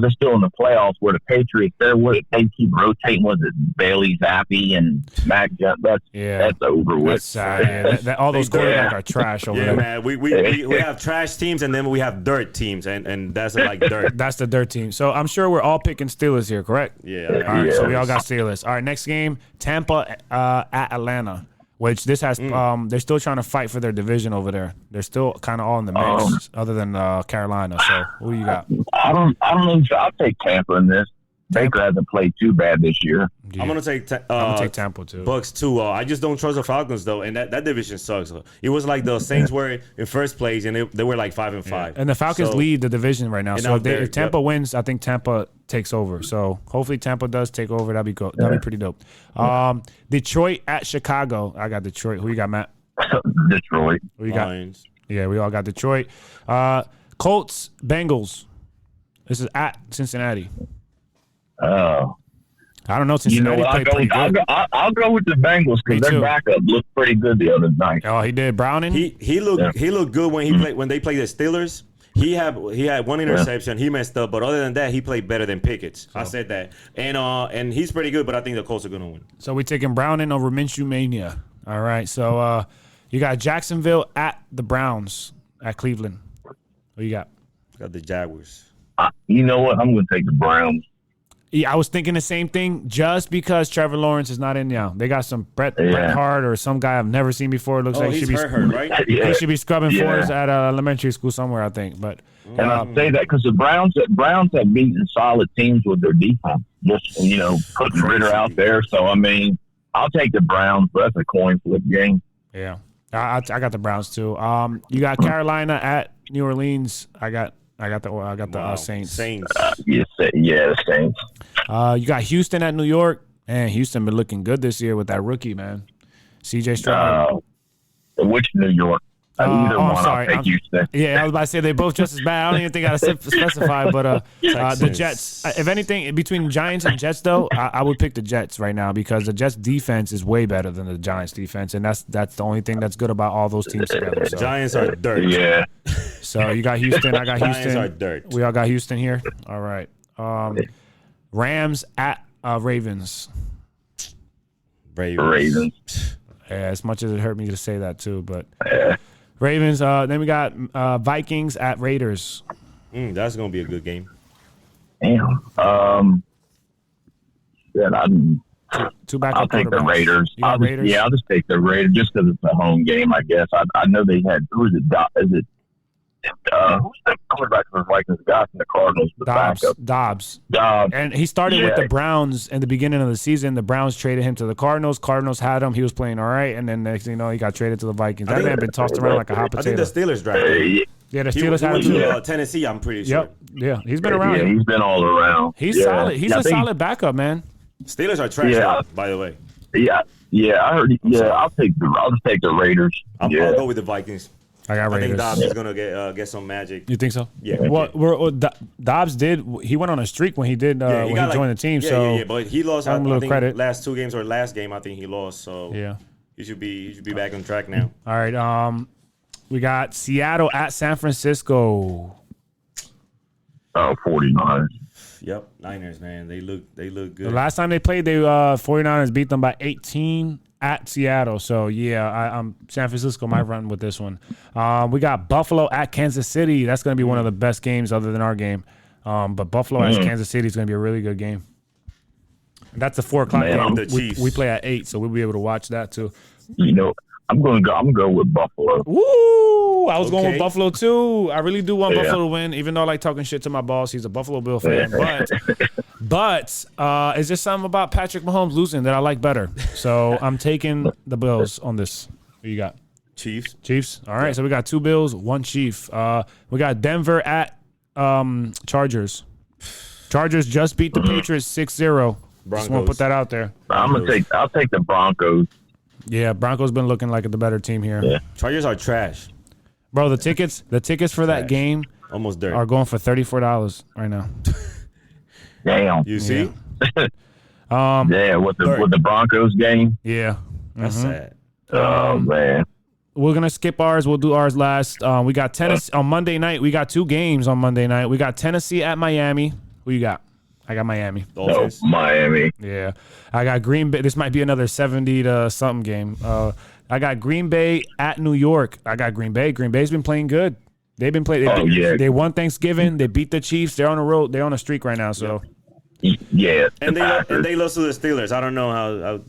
they're still in the playoffs, where the Patriots, they keep rotating. Was it Bailey Zappi and Mac Jones? That's over with. That's sad. Yeah, all those quarterbacks are trash over there. Man, we have trash teams, and then we have dirt teams, and that's like dirt. That's the dirt team. So I'm sure we're all picking Steelers here, correct? Yeah. All right, so we all got Steelers. All right, next game, Tampa at Atlanta. Which this has, they're still trying to fight for their division over there. They're still kind of all in the mix, other than Carolina. So who do you got? I don't know. I'll take Tampa in this. Baker hasn't played too bad this year. Yeah. I'm gonna take Tampa too. Bucks too. I just don't trust the Falcons though, and that division sucks. It was like the Saints were in first place, and they were like 5-5. And the Falcons lead the division right now. So if Tampa wins, I think Tampa takes over. So hopefully Tampa does take over. That'd be pretty dope. Detroit at Chicago. I got Detroit. Who you got, Matt? Detroit. Who you got? Lions. Yeah, we all got Detroit. Colts Bengals. This is at Cincinnati. Oh. I don't know. Cincinnati played pretty good. I'll go with the Bengals because their backup looked pretty good the other night. Oh, he did. Browning. He looked good when they played the Steelers. He had one interception. He messed up, but other than that, he played better than Pickett. I said that, and he's pretty good. But I think the Colts are gonna win. So we're taking Browning over Minshew Mania. All right. So you got Jacksonville at the Browns at Cleveland. What you got? Got the Jaguars. You know what? I'm gonna take the Browns. Yeah, I was thinking the same thing just because Trevor Lawrence is not in now. They got some Brett Hart or some guy I've never seen before. It looks like he should be hurt, right? He should be scrubbing floors at elementary school somewhere, I think. But and I say that because the Browns have beaten solid teams with their defense. Just putting Ritter out there. So I mean, I'll take the Browns, but that's a coin flip game. Yeah, I got the Browns too. You got Carolina at New Orleans. I got the Saints. Saints. Saints. You got Houston at New York. Man, Houston been looking good this year with that rookie, man. C.J. Stroud. Which New York? Either one. Sorry. I'll take Houston. Yeah, I was about to say they're both just as bad. I don't even think I specify, but the Jets. If anything, between Giants and Jets, though, I would pick the Jets right now because the Jets defense is way better than the Giants defense, and that's the only thing that's good about all those teams together. So. Giants are dirt. Yeah. So you got Houston. I got Houston. Giants are dirt. We all got Houston here. All right. Rams at Ravens. Ravens. Yeah, as much as it hurt me to say that too, but Ravens. Then we got Vikings at Raiders. That's gonna be a good game. Damn. I'll take the Raiders. I'll just take the Raiders just because it's a home game. I guess I know they had who's the quarterback for the Vikings? Guy from the Cardinals, Dobbs. Dobbs. And he started with the Browns in the beginning of the season. The Browns traded him to the Cardinals. Cardinals had him. He was playing all right, and then next thing you know, he got traded to the Vikings. That man been tossed around like a hot potato. I think the Steelers drafted him. Yeah, the Steelers had him too. Tennessee, I'm pretty sure. Yep. Yeah, he's been around. Yeah, he's been all around. He's solid. He's a solid backup, man. Steelers are trash, by the way. Yeah, I heard. I'll just take the Raiders. I'll go with the Vikings. I got Raiders. I think Dobbs is gonna get some magic. You think so? Yeah. Well, Dobbs did. He went on a streak when he did when he joined the team. Yeah, but he lost. I think credit. Last 2 games or last game, I think he lost. So he should be back on track now. All right. We got Seattle at San Francisco. 49ers. Yep, Niners, man. They look good. The last time they played, 49ers beat them by 18 at Seattle. So, I'm San Francisco might run with this one. We got Buffalo at Kansas City. That's going to be one of the best games other than our game. But Buffalo at Kansas City is going to be a really good game. And that's a 4 o'clock game. We play at 8, so we'll be able to watch that too. I'm gonna go with Buffalo. Woo! I was going with Buffalo too. I really do want Buffalo to win, even though I like talking shit to my boss. He's a Buffalo Bill fan, but it's just something about Patrick Mahomes losing that I like better. So I'm taking the Bills on this. Who you got? Chiefs. All right. So we got 2 Bills, 1 Chief. We got Denver at Chargers. Chargers just beat the Patriots 6-0. Just want to put that out there. I'll take the Broncos. Yeah, Broncos been looking like the better team here. Yeah. Chargers are trash. Bro, the tickets for that game almost dirty. Are going for $34 right now. Damn. You see? With the Broncos game. Yeah. That's sad. Oh man. We're gonna skip ours. We'll do ours last. We got Tennessee on Monday night. We got 2 games on Monday night. We got Tennessee at Miami. Who you got? I got Miami. Dolphins. No, Miami. Yeah. I got Green Bay. This might be another 70 to something game. I got Green Bay at New York. I got Green Bay. Green Bay's been playing good. They've been playing. They won Thanksgiving. They beat the Chiefs. They're on the road. They're on a streak right now. So. Yeah. And they lost to the Steelers. I don't know how.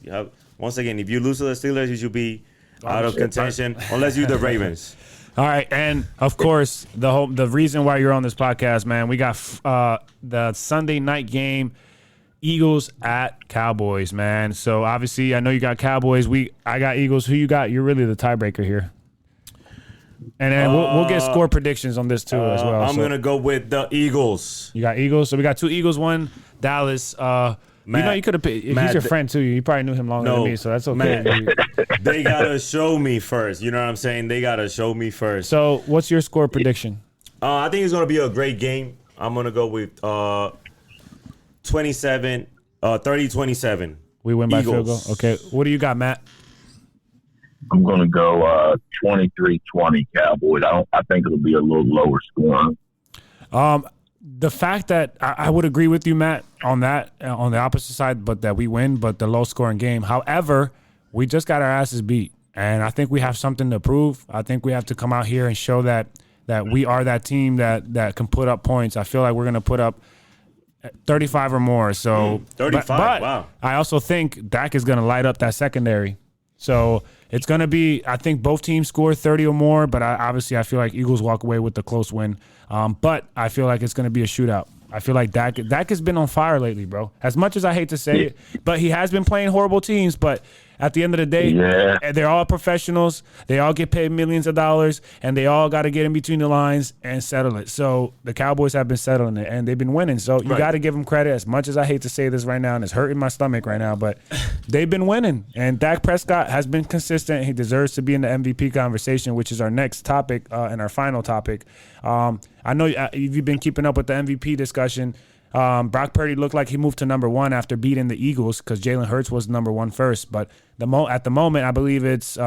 Once again, if you lose to the Steelers, you should be out of contention unless you're the Ravens. All right, and of course, the reason why you're on this podcast, man, we got the Sunday night game, Eagles at Cowboys, man. So obviously, I know you got Cowboys. I got Eagles. Who you got? You're really the tiebreaker here. And then we'll get score predictions on this too as well. I'm gonna go with the Eagles. You got Eagles. So we got 2 Eagles, 1 Dallas. Matt, you could have picked. He's your friend too. You probably knew him longer than me, so that's okay. Matt, they gotta show me first. You know what I'm saying? They gotta show me first. So, what's your score prediction? I think it's gonna be a great game. I'm gonna go with 30-27. We win by field goal. Okay, what do you got, Matt? I'm gonna go 23-20 Cowboys. I think it'll be a little lower scoring. The fact that I would agree with you, Matt, on that, on the opposite side, but that we win, but the low-scoring game. However, we just got our asses beat, and I think we have something to prove. I think we have to come out here and show that we are that team that can put up points. I feel like we're going to put up 35 or more. So 35, but wow. I also think Dak is going to light up that secondary. So it's going to be, I think both teams score 30 or more, but obviously I feel like Eagles walk away with the close win. But I feel like it's going to be a shootout. I feel like Dak has been on fire lately, bro. As much as I hate to say it, but he has been playing horrible teams. But at the end of the day, they're all professionals. They all get paid millions of dollars, and they all got to get in between the lines and settle it. So the Cowboys have been settling it, and they've been winning. So you got to give them credit. As much as I hate to say this right now, and it's hurting my stomach right now, but they've been winning. And Dak Prescott has been consistent. He deserves to be in the MVP conversation, which is our next topic and our final topic. I know you've been keeping up with the MVP discussion. Brock Purdy looked like he moved to number 1 after beating the Eagles because Jalen Hurts was number 1 first. But at the moment, I believe it's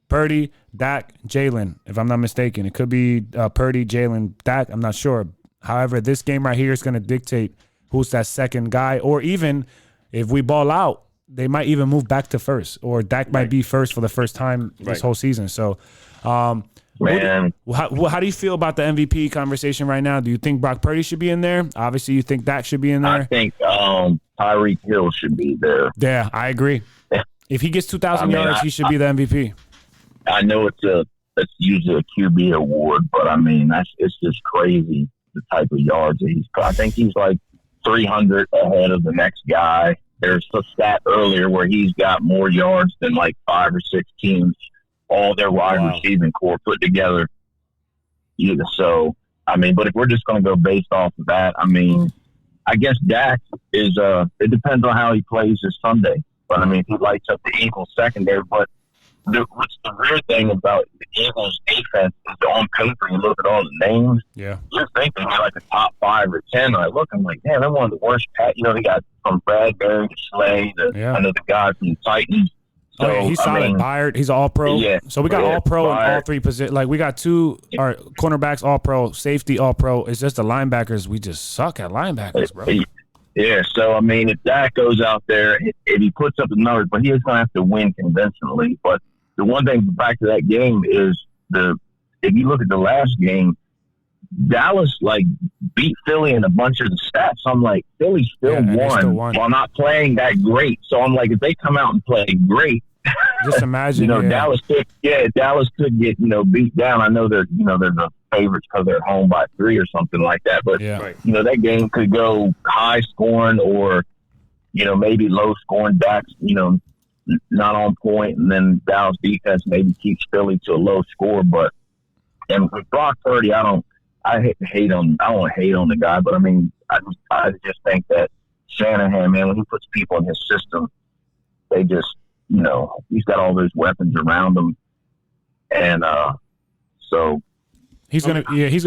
Purdy, Dak, Jalen, if I'm not mistaken. It could be Purdy, Jalen, Dak. I'm not sure. However, this game right here is going to dictate who's that second guy. Or even if we ball out, they might even move back to first. Or Dak might be first for the first time this whole season. So, man, how do you feel about the MVP conversation right now? Do you think Brock Purdy should be in there? Obviously, you think Dak should be in there. I think Tyreek Hill should be there. Yeah, I agree. If he gets 2,000 yards, he should be the MVP. I know it's usually a QB award, but I mean it's just crazy the type of yards that he's. I think he's like 300 ahead of the next guy. There's a stat earlier where he's got more yards than like 5 or 6 teams, all their wide receiving core put together. So, I mean, but if we're just going to go based off of that, I mean, I guess Dak is, it depends on how he plays this Sunday. But, I mean, he lights up the Eagles secondary. But what's the weird thing about the Eagles defense is on paper, you look at all the names, you're thinking they're like a top 5 or 10. I look, I'm like, man, they're one of the worst. They got from Bradbury to Slay, I know the guy from the Titans. So, he's solid. Byard, he's all-pro. Yeah, so we got all-pro in all 3 positions. Like, we got 2 our cornerbacks all-pro, safety all-pro. It's just the linebackers. We just suck at linebackers, bro. Yeah, so, I mean, if Dak goes out there, if he puts up the numbers, but he is going to have to win convincingly. But the one thing back to that game is if you look at the last game, Dallas, like, beat Philly in a bunch of the stats. I'm like, Philly still won while not playing that great. So I'm like, if they come out and play great, Just imagine. Dallas could get beat down. I know they're the favorites because they're home by 3 or something like that. But that game could go high scoring or maybe low scoring. Dak's not on point, and then Dallas defense maybe keeps Philly to a low score. And with Brock Purdy, I don't want to hate on the guy, but I mean, I just think that Shanahan, man, when he puts people in his system, they just, he's got all those weapons around him, and so he's gonna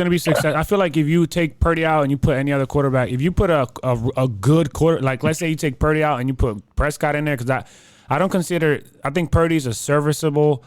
be successful. I feel like if you take Purdy out and you put any other quarterback, if you put a good quarter, like let's say you take Purdy out and you put Prescott in there, because I think Purdy's a serviceable,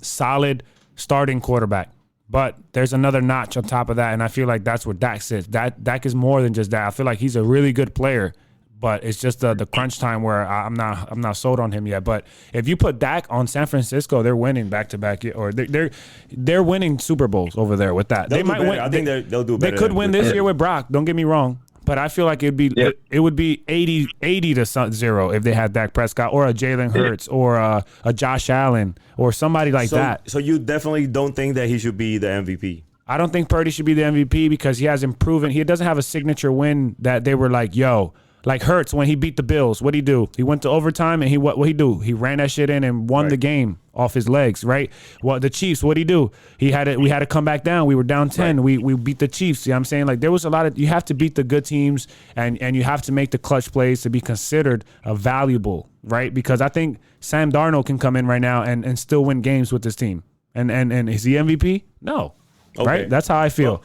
solid starting quarterback. But there's another notch on top of that, and I feel like that's where Dak sits. Dak is more than just that. I feel like he's a really good player, but it's just the crunch time where I'm not sold on him yet. But if you put Dak on San Francisco, they're winning back-to-back, or they're winning Super Bowls over there with that. They might win. I think they'll do better. They could win this year with Brock. Don't get me wrong. But I feel like it would be 80 to 0 if they had Dak Prescott or a Jalen Hurts or a Josh Allen or somebody like that. So you definitely don't think that he should be the MVP? I don't think Purdy should be the MVP because he hasn't proven. He doesn't have a signature win that they were like, yo. Like Hurts when he beat the Bills, what'd he do? He went to overtime and what he do? He ran that shit in and won the game off his legs, right? Well, the Chiefs, what'd he do? We had to come back down. We were down 10. Right. We beat the Chiefs. You know what I'm saying? Like there was a lot of, you have to beat the good teams and you have to make the clutch plays to be considered valuable, right? Because I think Sam Darnold can come in right now and still win games with this team. And is he MVP? No. Okay. Right? That's how I feel.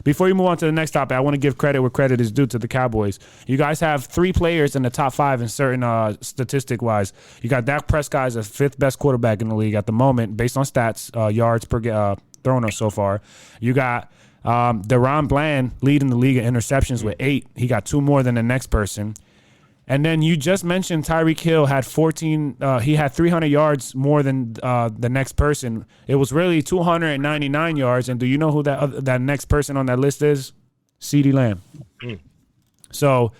Before you move on to the next topic, I want to give credit where credit is due to the Cowboys. You guys have 3 players in the top 5 in certain statistic-wise. You got Dak Prescott as the 5th best quarterback in the league at the moment, based on stats, yards per thrown so far. You got Deron Bland leading the league in interceptions with 8. He got 2 more than the next person. And then you just mentioned Tyreek Hill had 14. He had 300 yards more than the next person. It was really 299 yards. And do you know who that next person on that list is? CeeDee Lamb. So,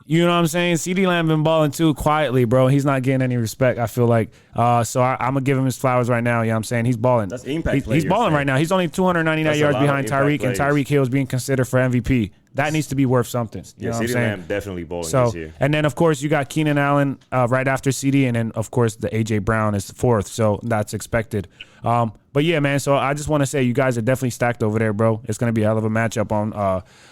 you know what I'm saying? CeeDee Lamb been balling too quietly, bro. He's not getting any respect, I feel like. So I'm going to give him his flowers right now. You know what I'm saying? He's balling. That's impact. He's balling right now. He's only 299 yards behind Tyreek, and Tyreek Hill is being considered for MVP. That needs to be worth something. You know what I'm saying? Lamb definitely balling this year. And then, of course, you got Keenan Allen right after CD, and then, of course, the A.J. Brown is 4th, so that's expected. But, yeah, man, so I just want to say you guys are definitely stacked over there, bro. It's going to be a hell of a matchup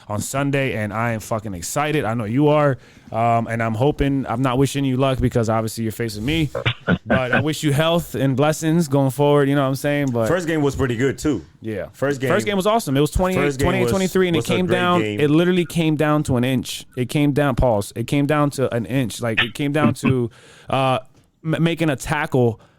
on Sunday, and I am fucking excited. I know you are, and I'm hoping – I'm not wishing you luck because, obviously, you're facing me, but I wish you health and blessings going forward, you know what I'm saying? But first game was pretty good, too. Yeah. First game was awesome. It was 28-23, and it came down – it literally came down to an inch. It came down – pause. It came down to an inch. Like, it came down to making a tackle –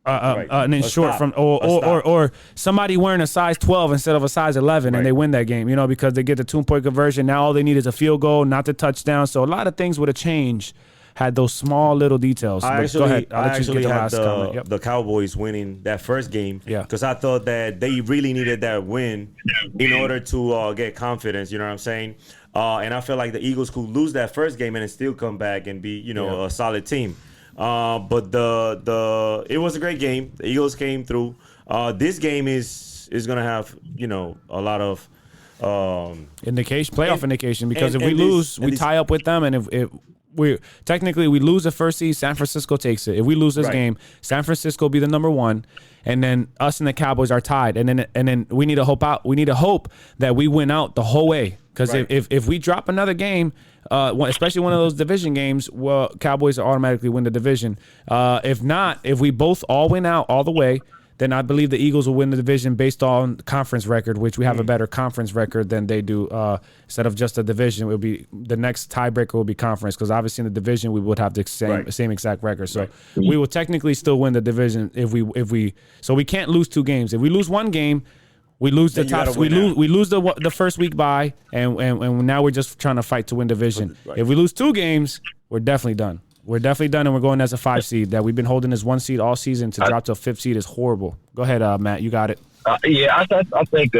an inch short from or somebody wearing a size 12 instead of a size 11 and they win that game, because they get the 2-point conversion. Now all they need is a field goal, not the touchdown. So a lot of things would have changed had those small little details. Go ahead. I'll let you get the last comment. Yep. The Cowboys winning that first game because I thought that they really needed that win in order to get confidence. You know what I'm saying? And I feel like the Eagles could lose that first game and then still come back and be a solid team. But it was a great game. The Eagles came through. This game is gonna have a lot of playoff indication because if we lose, we tie up with them, and if we lose the first seed, San Francisco takes it. If we lose this game, San Francisco will be the number 1, and then us and the Cowboys are tied, and then we need to hope We need to hope that we win out the whole way. Because if we drop another game, especially one of those division games, well, Cowboys automatically win the division. If not, if we both all win out all the way, then I believe the Eagles will win the division based on conference record, which we have a better conference record than they do. Instead of just a division, it will be the next tiebreaker will be conference, because obviously in the division we would have the same exact record. So we will technically still win the division if we. So we can't lose 2 games. If we lose 1 game, we lose the top. We lose the first week bye, and now we're just trying to fight to win division. If we lose 2 games, we're definitely done. We're definitely done, and we're going as a 5 seed. That we've been holding as 1 seed all season. To drop to a 5th seed is horrible. Go ahead, Matt. You got it. I think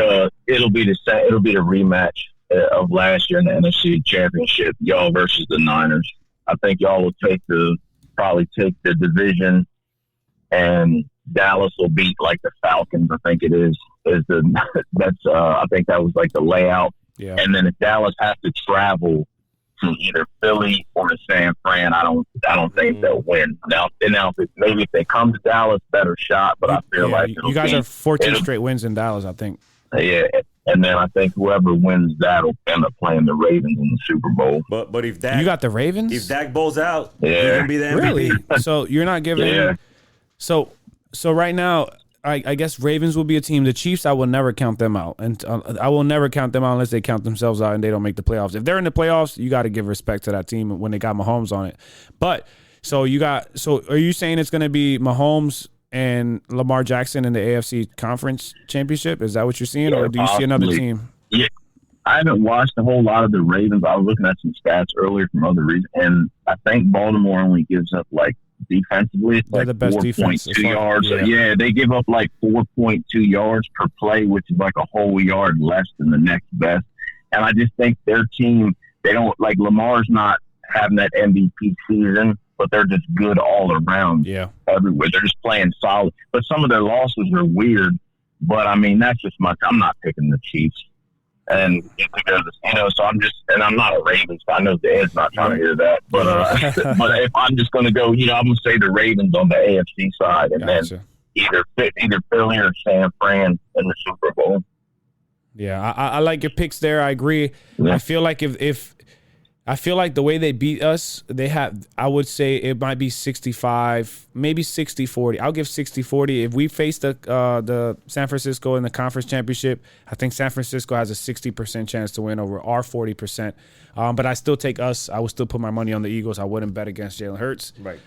it'll be the same. It'll be the rematch of last year in the NFC Championship, y'all versus the Niners. I think y'all will take the probably take the division, and Dallas will beat like the Falcons. I think it is I think that was like the layout. Yeah. And then if Dallas has to travel to either Philly or to San Fran, I don't think they'll win. Now maybe if they come to Dallas, better shot. But I feel like you guys are 14 straight wins in Dallas, I think. Yeah, and then I think whoever wins that will end up playing the Ravens in the Super Bowl. But if Dak, you got the Ravens, if Dak bowls out, yeah, he can be the MVP. Really? So you're not giving. Yeah. So right now, I guess Ravens will be a team. The Chiefs, I will never count them out, and I will never count them out unless they count themselves out and they don't make the playoffs. If they're in the playoffs, you got to give respect to that team when they got Mahomes on it. But so are you saying it's going to be Mahomes and Lamar Jackson in the AFC Conference Championship? Is that what you're seeing, or do you see another team? Yeah, I haven't watched a whole lot of the Ravens. I was looking at some stats earlier from other reasons, and I think Baltimore only gives up like defensively, it's they're like the best 4.2 yards. Yeah, they give up like 4.2 yards per play, which is like a whole yard less than the next best. And I just think their team, they don't like Lamar's not having that MVP season, but they're just good all around. Yeah, everywhere. They're just playing solid. But some of their losses are weird. But I mean, that's just I'm not picking the Chiefs. And because, so I'm not a Ravens fan. I know Ed's not trying to hear that. But but if I'm just going to go, I'm going to say the Ravens on the AFC side. And then either Philly or San Fran in the Super Bowl. Yeah, I like your picks there. I agree. Yeah. I feel like I feel like the way they beat us, I would say it might be 65, maybe 60-40. I'll give 60-40. If we face the San Francisco in the conference championship, I think San Francisco has a 60% chance to win over our 40%. But I still take us. I would still put my money on the Eagles. I wouldn't bet against Jalen Hurts. Right.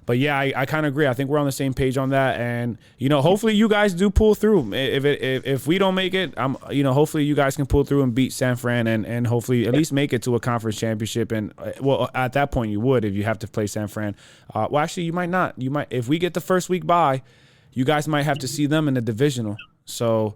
But yeah, I kind of agree. I think we're on the same page on that, and hopefully you guys do pull through. If we don't make it, hopefully you guys can pull through and beat San Fran, and hopefully at least make it to a conference championship. And well, at that point you would if you have to play San Fran. Well, actually you might not. You might if we get the first week bye, you guys might have to see them in the divisional. So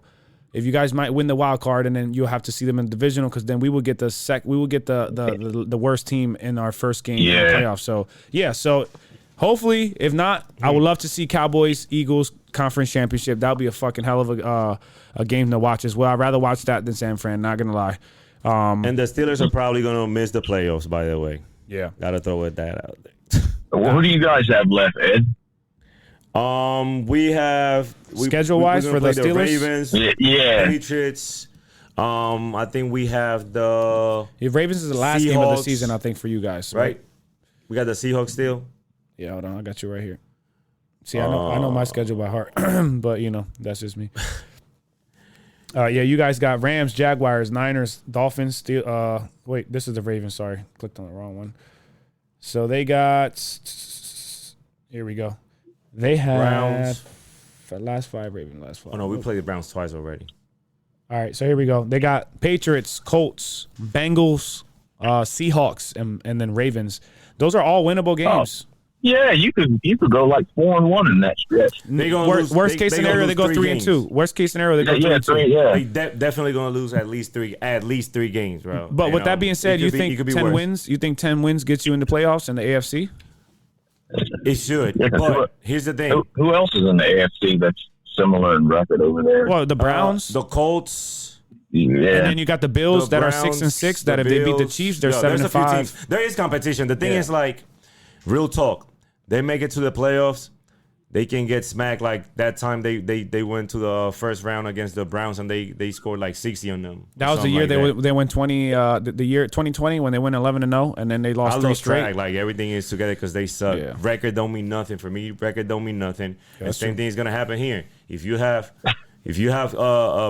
if you guys might win the wild card, and then you'll have to see them in the divisional, because then we will get the worst team in our first game in the playoffs. So yeah, so. Hopefully, if not, I would love to see Cowboys Eagles conference championship. That would be a fucking hell of a game to watch as well. I'd rather watch that than San Fran. Not gonna lie. And the Steelers are probably gonna miss the playoffs. By the way, yeah, gotta throw that out there. Who do you guys have left, Ed? We have schedule-wise for the Steelers, Ravens, Patriots. I think we have the Ravens is the last game of the season. I think for you guys, right? We got the Seahawks still. Yeah, hold on. I got you right here. See, I know my schedule by heart, but that's just me. Yeah, you guys got Rams, Jaguars, Niners, Dolphins. Wait, this is the Ravens. Sorry, clicked on the wrong one. So they got. Here we go. They had Browns. Last five Ravens. Last five. Oh no, we played the Browns twice already. All right, so here we go. They got Patriots, Colts, Bengals, Seahawks, and then Ravens. Those are all winnable games. Oh. Yeah, you could go like 4-1 in that stretch. Worst case scenario, they go 3-2. Worst case scenario, they go 3-2. Yeah, they definitely gonna lose at least three games, bro. But with that being said, you think 10 wins? You think 10 wins gets you in the playoffs in the AFC? It should. But here's the thing: who else is in the AFC that's similar in record over there? Well, the Browns, the Colts. Yeah. And then you got the Bills that are 6-6. That if they beat the Chiefs, they're 7-5. There is competition. The thing is, like, real talk. They make it to the playoffs, they can get smacked like that time they went to the first round against the Browns and they scored like 60 on them. That was the year they went 20. The year 2020 when they went 11-0 and then they lost 3 straight. Track, like everything is together because they suck. Yeah. Record don't mean nothing for me. Record don't mean nothing. Yeah, and same thing is gonna happen here. If you have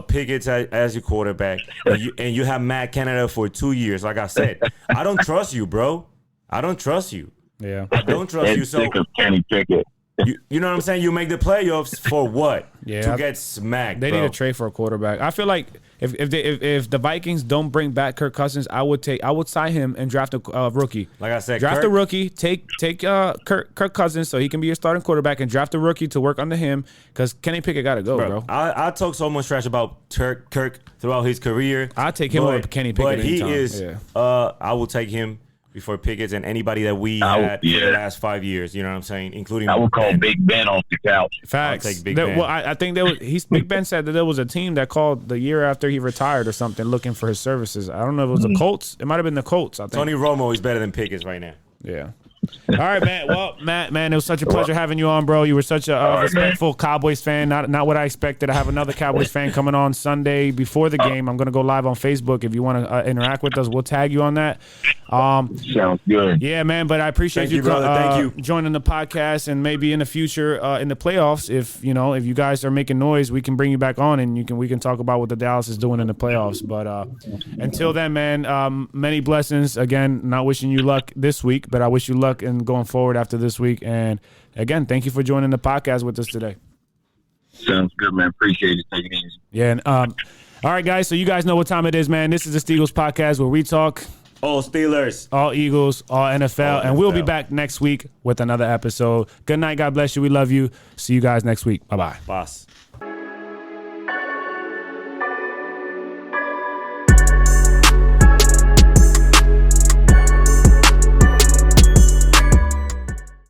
Pickett as your quarterback and you have Matt Canada for 2 years, like I said, I don't trust you, bro. I don't trust you. Yeah, I don't trust you. So Kenny Pickett. You know what I'm saying? You make the playoffs for what? Yeah, to get smacked. They need a trade for a quarterback. I feel like if the Vikings don't bring back Kirk Cousins, I would sign him and draft a rookie. Like I said, draft a rookie. Take Kirk Cousins so he can be your starting quarterback, and draft a rookie to work under him because Kenny Pickett got to go, bro. I talk so much trash about Kirk throughout his career. I take him over Kenny Pickett. But he is. I will take him before Pickett's and anybody that we had for the last 5 years. You know what I'm saying? Including I would call Big Ben off the couch. Facts. I'll take Big Ben. Well, I think Big Ben said that there was a team that called the year after he retired or something looking for his services. I don't know if it was the Colts. It might have been the Colts. I think Tony Romo is better than Pickett's right now. Yeah. All right, man. Well, Matt, man, it was such a pleasure having you on, bro. You were such a respectful Cowboys fan. Not what I expected. I have another Cowboys fan coming on Sunday before the game. I'm going to go live on Facebook. If you want to interact with us, we'll tag you on that. Sounds good. Yeah, man. But I appreciate you, brother. Thank you joining the podcast, and maybe in the future in the playoffs, if you guys are making noise, we can bring you back on, and we can talk about what the Dallas is doing in the playoffs. But until then, man, many blessings. Again, not wishing you luck this week, but I wish you luck and going forward after this week. And again, thank you for joining the podcast with us today. Sounds good, man. Appreciate it. Take it easy. Yeah. And, all right, guys. So you guys know what time it is, man. This is the Steagles podcast where we talk all Steelers, all Eagles, all NFL, and we'll be back next week with another episode. Good night. God bless you. We love you. See you guys next week. Bye-bye. Boss.